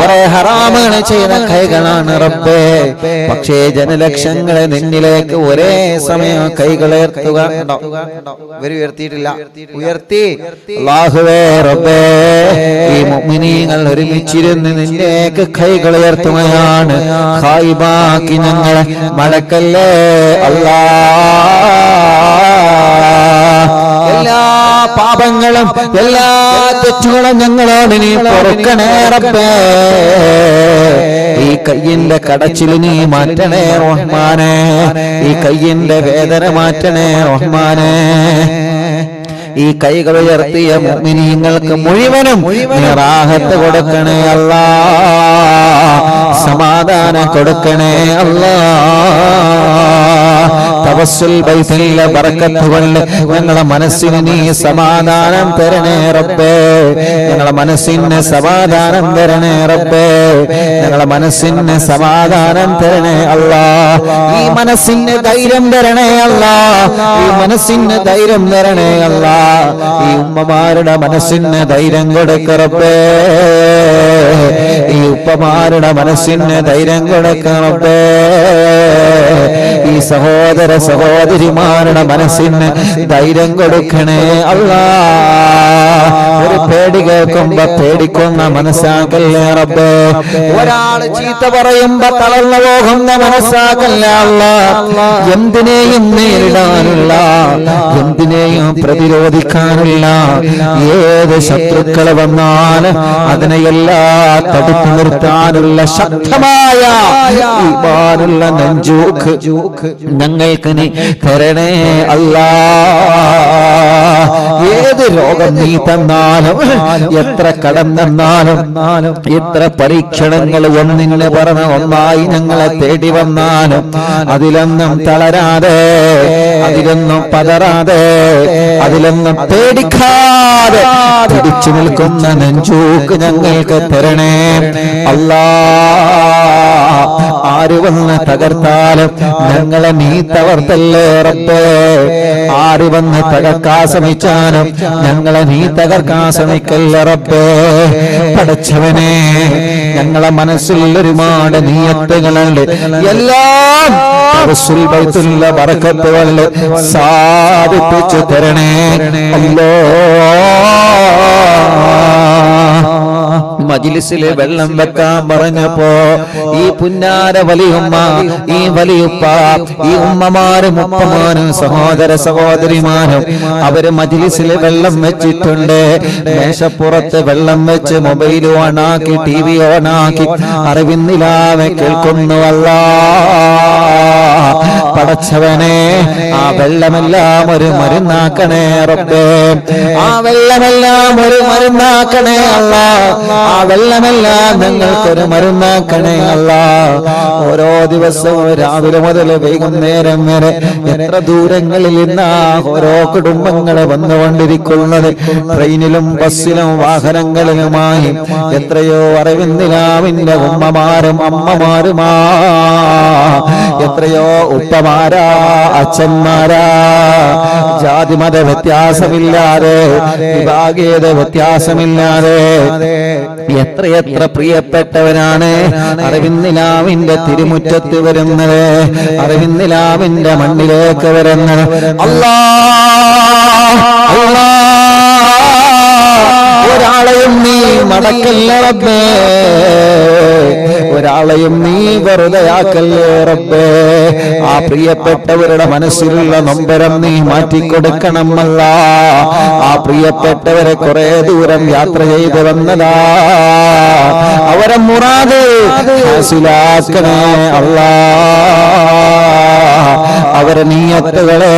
കുറെ ഹറാമുകൾ ചെയ്ത കൈകളാണ് റബ്ബേ പക്ഷേ ജനലക്ഷങ്ങളെ നിന്നിലേക്ക് ഒരേ സമയം കൈകളുയർത്തുക ഇവർ ഉയർത്തിയിട്ടില്ല അല്ലാഹുവേ റബ്ബേ ഈ മുഅ്മിനീങ്ങൾ ഒരുമിച്ചിരുന്ന് നിന്നിലേക്ക് കൈകൾ ഉയർത്തുകയാണ് ഖായിബാക്കി ഞങ്ങളെ മടക്കല്ലേ അല്ലാഹ് എല്ലാ പാപങ്ങളും എല്ലാ തെറ്റുകളും ഞങ്ങളോട് നീ പൊറുക്കണേ റബ്ബേ ഈ കയ്യിന്റെ കടച്ചിൽ നീ മാറ്റണേ റഹ്മാനേ ഈ കയ്യിന്റെ വേദന മാറ്റണേ റഹ്മാനേ ഈ കൈകൾ ഉയർത്തിയ മുഅ്മിനീങ്ങൾക്ക് മുഴുവനും നീ റാഹത്ത് കൊടുക്കണേ അല്ലാഹ് സമാധാനം കൊടുക്കണേ അല്ലാഹ് തവസ്സുൽ ബൈത്തിലെ ബറക്കത്ത് കൊണ്ട് ഞങ്ങളുടെ മനസ്സിന് നീ സമാധാനം തരണേ റബ്ബേ ഞങ്ങളുടെ മനസ്സിന് സമാധാനം തരണേ റബ്ബേ ഞങ്ങളുടെ മനസ്സിന് സമാധാനം തരണേ അല്ലാഹ് ഈ മനസ്സിന് ധൈര്യം തരണേ അല്ലാഹ് ഈ മനസ്സിന് ധൈര്യം തരണേ അല്ലാഹ് ഈ ഉമ്മമാരുടെ മനസ്സിന് ധൈര്യം കൊടുക്ക റബ്ബേ ഈ ഉപ്പമാരുടെ മനസ്സിന് ധൈര്യം കൊടുക്ക റബ്ബേ ഈ സഹോദര സഹോദരിമാരുടെ മനസ്സിന് ധൈര്യം കൊടുക്കണേ അല്ലാഹ് ഒരു പേടി കേൾക്കുമ്പോ പേടിക്കുന്ന മനസ്സാക്കല്ലേ റബ്ബേ ഒരാള് ചീത്ത പറയുമ്പോ തളർന്നു പോകുന്ന മനസ്സാക്കല്ലേ അല്ലാഹ് എന്തിനേയും നേരിടാനുള്ള എന്തിനേയും പ്രതിരോധിക്കാനുള്ള ഏത് ശത്രുക്കൾ വന്നാൽ അതിനെയെല്ലാം തടുത്തു തടുത്തെടുത്താനുള്ള ശക്തമായ ഈമാനുള്ള നെഞ്ചൂക്ക് ഞങ്ങൾക്ക് നീ തരണേ അല്ലാ. ഏത് രോഗം നീ തന്നാലും, എത്ര കടം തന്നാലും, എത്ര പരീക്ഷണങ്ങൾ ഒന്നിനെ പറഞ്ഞ ഒന്നായി ഞങ്ങളെ തേടി വന്നാലും അതിലൊന്നും തളരാതെ, അതിലൊന്നും പതറാതെ, അതിലൊന്നും പേടിക്കാതെ പിടിച്ചു നിൽക്കുന്ന നെഞ്ചൂക്ക് ഞങ്ങൾക്ക് തരണേ അല്ലാ. ആര് വന്ന് തകർത്താലും ഞങ്ങളെ നീ തകർത്തല്ലേ റബ്ബേ. ആര് വന്ന് തകർക്കാൻ ശ്രമിച്ചാലും ഞങ്ങളെ നീ തകർക്കാൻ ശ്രമിക്കല്ല റബ്ബേ. പടച്ചവനെ, ഞങ്ങളെ മനസ്സിൽ ഒരുപാട് നിയത്തുകളുണ്ട്. എല്ലാം ബൈത്തുള്ള ബറക്കത്തുകളിൽ സാധിപ്പിച്ചു തരണേ അല്ലാ. മജ്ലിസിൽ വെള്ളം വെക്കാൻ പറഞ്ഞപ്പോ ഈ പുന്നാര വലിയുമ്മ, ഈ വലിയുപ്പ, ഈ ഉമ്മമാരും ഉപ്പമാരും സഹോദര സഹോദരിമാരും അവര് മജ്ലിസിൽ വെള്ളം വെച്ചിട്ടുണ്ട്. മേശപ്പുറത്ത് വെള്ളം വെച്ച് മൊബൈൽ ഓണാക്കി, TV ഓണാക്കി അറിവിന്നിലാവെ കേൾക്കുന്നു അല്ലാ. പടച്ചവനെ, ആ വെള്ളമെല്ലാം ഒരു മരുന്നാക്കണേ റബ്ബേ. ആ വെള്ളമെല്ലാം ഒരു മരുന്നാക്കണേ അല്ലാ. ആ വെള്ളമെല്ലാം ഞങ്ങൾക്കൊരു മരുന്നാക്കണേ അല്ലാ. ഓരോ ദിവസവും രാവിലെ മുതൽ വൈകുന്നേരം വരെ എത്ര ദൂരങ്ങളിൽ നിന്നാ ഓരോ കുടുംബങ്ങളെ വന്നുകൊണ്ടിരിക്കുന്നത്. ട്രെയിനിലും ബസ്സിലും വാഹനങ്ങളിലുമായി എത്രയോ അറിവിന്ദിലാവിന്റെ ഉമ്മമാരും അമ്മമാരുമാ, എത്രയോ ഉപ്പമാരാ, അച്ഛന്മാരാ, ജാതിമത വ്യത്യാസമില്ലാതെ, വിഭാഗീയത വ്യത്യാസമില്ലാതെ എത്രയെത്ര പ്രിയപ്പെട്ടവരാണ് അറിവിന്ദിലാവിന്റെ തിരുമുറ്റത്ത് വരുന്നത്, അറിവിന്ദിലാവിന്റെ മണ്ണിലേക്ക് വരുന്നത്. അല്ലാഹ്, ഒരാളെയും നീ മടക്കല്ല റബ്ബേ, ഒരാളെയും നീ വെറുതെയാക്കല്ലേ റബ്ബേ. ആ പ്രിയപ്പെട്ടവരുടെ മനസ്സിലുള്ള നൊമ്പരം നീ മാറ്റിക്കൊടുക്കണമല്ല. ആ പ്രിയപ്പെട്ടവരെ കുറെ ദൂരം യാത്ര ചെയ്ത് വന്നതാ, അവരെ മുറാദ് ഹാസിലാക്കണേ അല്ലാ. അവരെ നിയ്യത്തുകളെ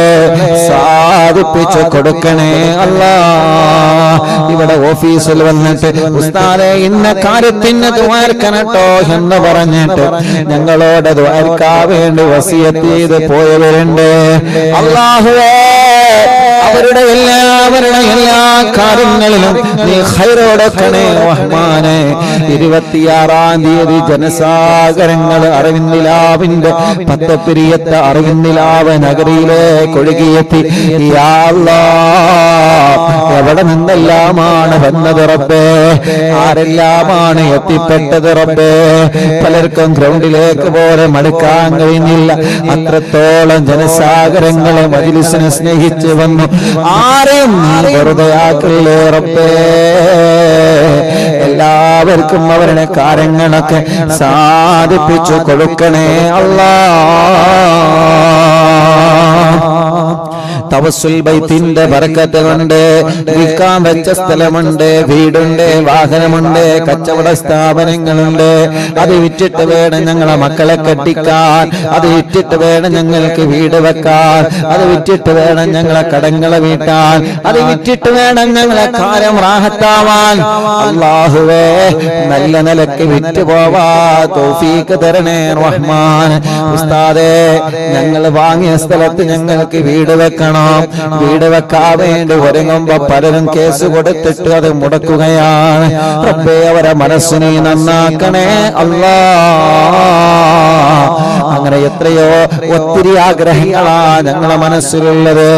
സാധിപ്പിച്ചു കൊടുക്കണേ അല്ലാ. ഇവിടെ ഓഫീസിൽ വന്നിട്ട് ഉസ്താദേ ഇന്ന കാര്യത്തിന് ദുആർക്കണട്ടോ എന്ന് പറഞ്ഞിട്ട് ഞങ്ങളോട് ദുആർക്കാൻ വേണ്ടി വസിയത്ത് ചെയ്ത് പോയവരുണ്ട്. അല്ലാഹുവേ, അവരുടെ എല്ലാ കാര്യങ്ങളിലും നീ ഖൈറോടക്കണേ റഹ്മാനേ. 26-ാം തീയതി ജനസാഗരങ്ങൾ അറിവിന്ദിലാവിന്റെ പത്തപ്പിരിയത്തെ അറിവിന്ദിലാവ് നഗരിയിലേക്ക് ഒഴുകിയെത്തി. യാ അല്ലാഹ്, എവിടെ നിന്നെല്ലാമാണ് വന്നത് റബ്ബേ, ആരെല്ലാമാണ് എത്തിപ്പെട്ടത് റബ്ബേ. പലർക്കും ഗ്രൗണ്ടിലേക്ക് പോലെ മടുക്കാൻ കഴിഞ്ഞില്ല. അത്രത്തോളം ജനസാഗരങ്ങളെ മജ്ലിസിനെ സ്നേഹിച്ച് വന്നു. ആരെയും വെറുതെ ആക്കല്ലേ റബ്ബേ. എല്ലാവർക്കും അവരുടെ കാര്യങ്ങളൊക്കെ സാധിപ്പിച്ചു കൊടുക്കണേ അല്ലാഹ്. തവസ്സുൽ ബൈത്തിന്റെ ബറക്കത്ത് കൊണ്ട് വിൽക്കാൻ വെച്ച സ്ഥലമുണ്ട്, വീടുണ്ട്, വാഹനമുണ്ട്, കച്ചവട സ്ഥാപനങ്ങളുണ്ട്. അത് വിറ്റിട്ട് വേണം ഞങ്ങളെ മക്കളെ കെട്ടിക്കാൻ, അത് വിറ്റിട്ട് വേണം ഞങ്ങൾക്ക് വീട് വെക്കാൻ, അത് വിറ്റിട്ട് വേണം ഞങ്ങളെ കടങ്ങളെ വീട്ടാൻ, അത് വിറ്റിട്ട് വേണം ഞങ്ങളെ കാര്യം റാഹത്താവാൻ. അല്ലാഹുവേ, നല്ല നിലക്ക് വിറ്റ് പോവാ തൗഫീഖ് തരണേ റഹ്മാൻ. ഉസ്താദേ, ഞങ്ങൾ വാങ്ങിയ സ്ഥലത്ത് ഞങ്ങൾക്ക് വീട് വെക്കണം. വീട് വെക്കാൻ വേണ്ടി ഒരുങ്ങുമ്പോ പലരും കേസ് കൊടുത്തിട്ട് അത് മുടക്കുകയാണ്. റബ്ബേ, അവരെ മനസ്സിനെ നന്നാക്കണേ അല്ലാഹ്. അങ്ങനെ എത്രയോ ഒത്തിരി ആഗ്രഹങ്ങളാ ഞങ്ങളെ മനസ്സിലുള്ളത്.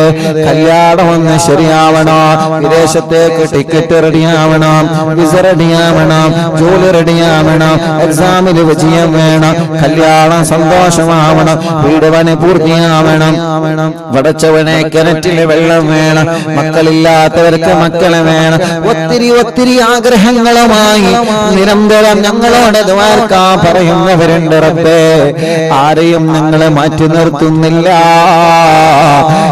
കല്യാണം ഒന്ന് ശരിയാവണം, വിദേശത്തേക്ക് ടിക്കറ്റ് റെഡിയാവണം, വിസ റെഡിയാവണം, ജോലി റെഡിയാവണം, എക്സാമിൽ വിജയം വേണം, കല്യാണം സന്തോഷമാവണം, വീട് പണി പൂർത്തിയാവണം, വടച്ചവനെ കിണറ്റില് വെള്ളം വേണം, മക്കളില്ലാത്തവർക്ക് മക്കളെ വേണം. ഒത്തിരി ഒത്തിരി ആഗ്രഹങ്ങളുമായി നിരന്തരം ഞങ്ങളോട് ദ്വാർക്കാൻ പറയുന്നവരുണ്ട് റബ്ബേ. ആരെയും ഞങ്ങളെ മാറ്റി നിർത്തുന്നില്ല.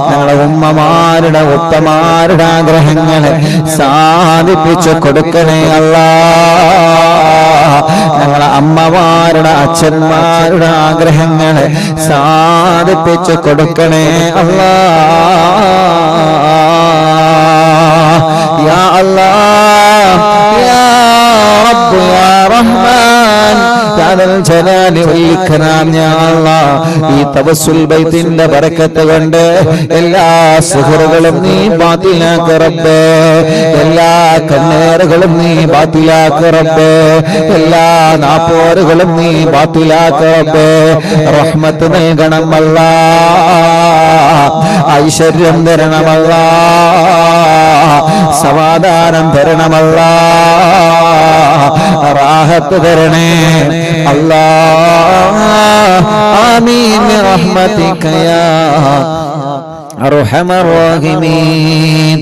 ഞങ്ങളെ ഉമ്മമാരുടെ ഉപ്പമാരുടെ ആഗ്രഹങ്ങളെ സാധിപ്പിച്ചു കൊടുക്കണേ അല്ലാഹ്. ഞങ്ങളെ അമ്മമാരുടെ അച്ഛന്മാരുടെ ആഗ്രഹങ്ങളെ സാധിപ്പിച്ചു കൊടുക്കണേ അല്ലാ. യാ അല്ലാഹ് യാ റബ്ബ് യാ റഹ്മാൻ യാ ദൽ ജലാലി വൽ ഇക്റാം യാ അല്ലാഹ്. ഈ തവസ്സുൽ ബൈത്തിന്റെ ബറക്കത്ത് കൊണ്ട് എല്ലാ സിഹറുകളും നീ ബാത്തിലാക്ക് റബ്ബേ, എല്ലാ കണ്ണേറുകളും നീ ബാത്തിലാക്ക് റബ്ബേ, എല്ലാ നാപ്പോറുകളും നീ ബാത്തിലാക്ക് റബ്ബേ. റഹ്മത്ത് നൽകണം അല്ലാഹ്, ഐശ്വര്യം തരണം അല്ലാഹ്, സമാധാനം തരണം അല്ലാഹ്, റാഹത്ത് തരണേ അല്ലാഹ്. ആമീൻ റഹ്മതിക യാ അർഹമർ റഹീമീൻ.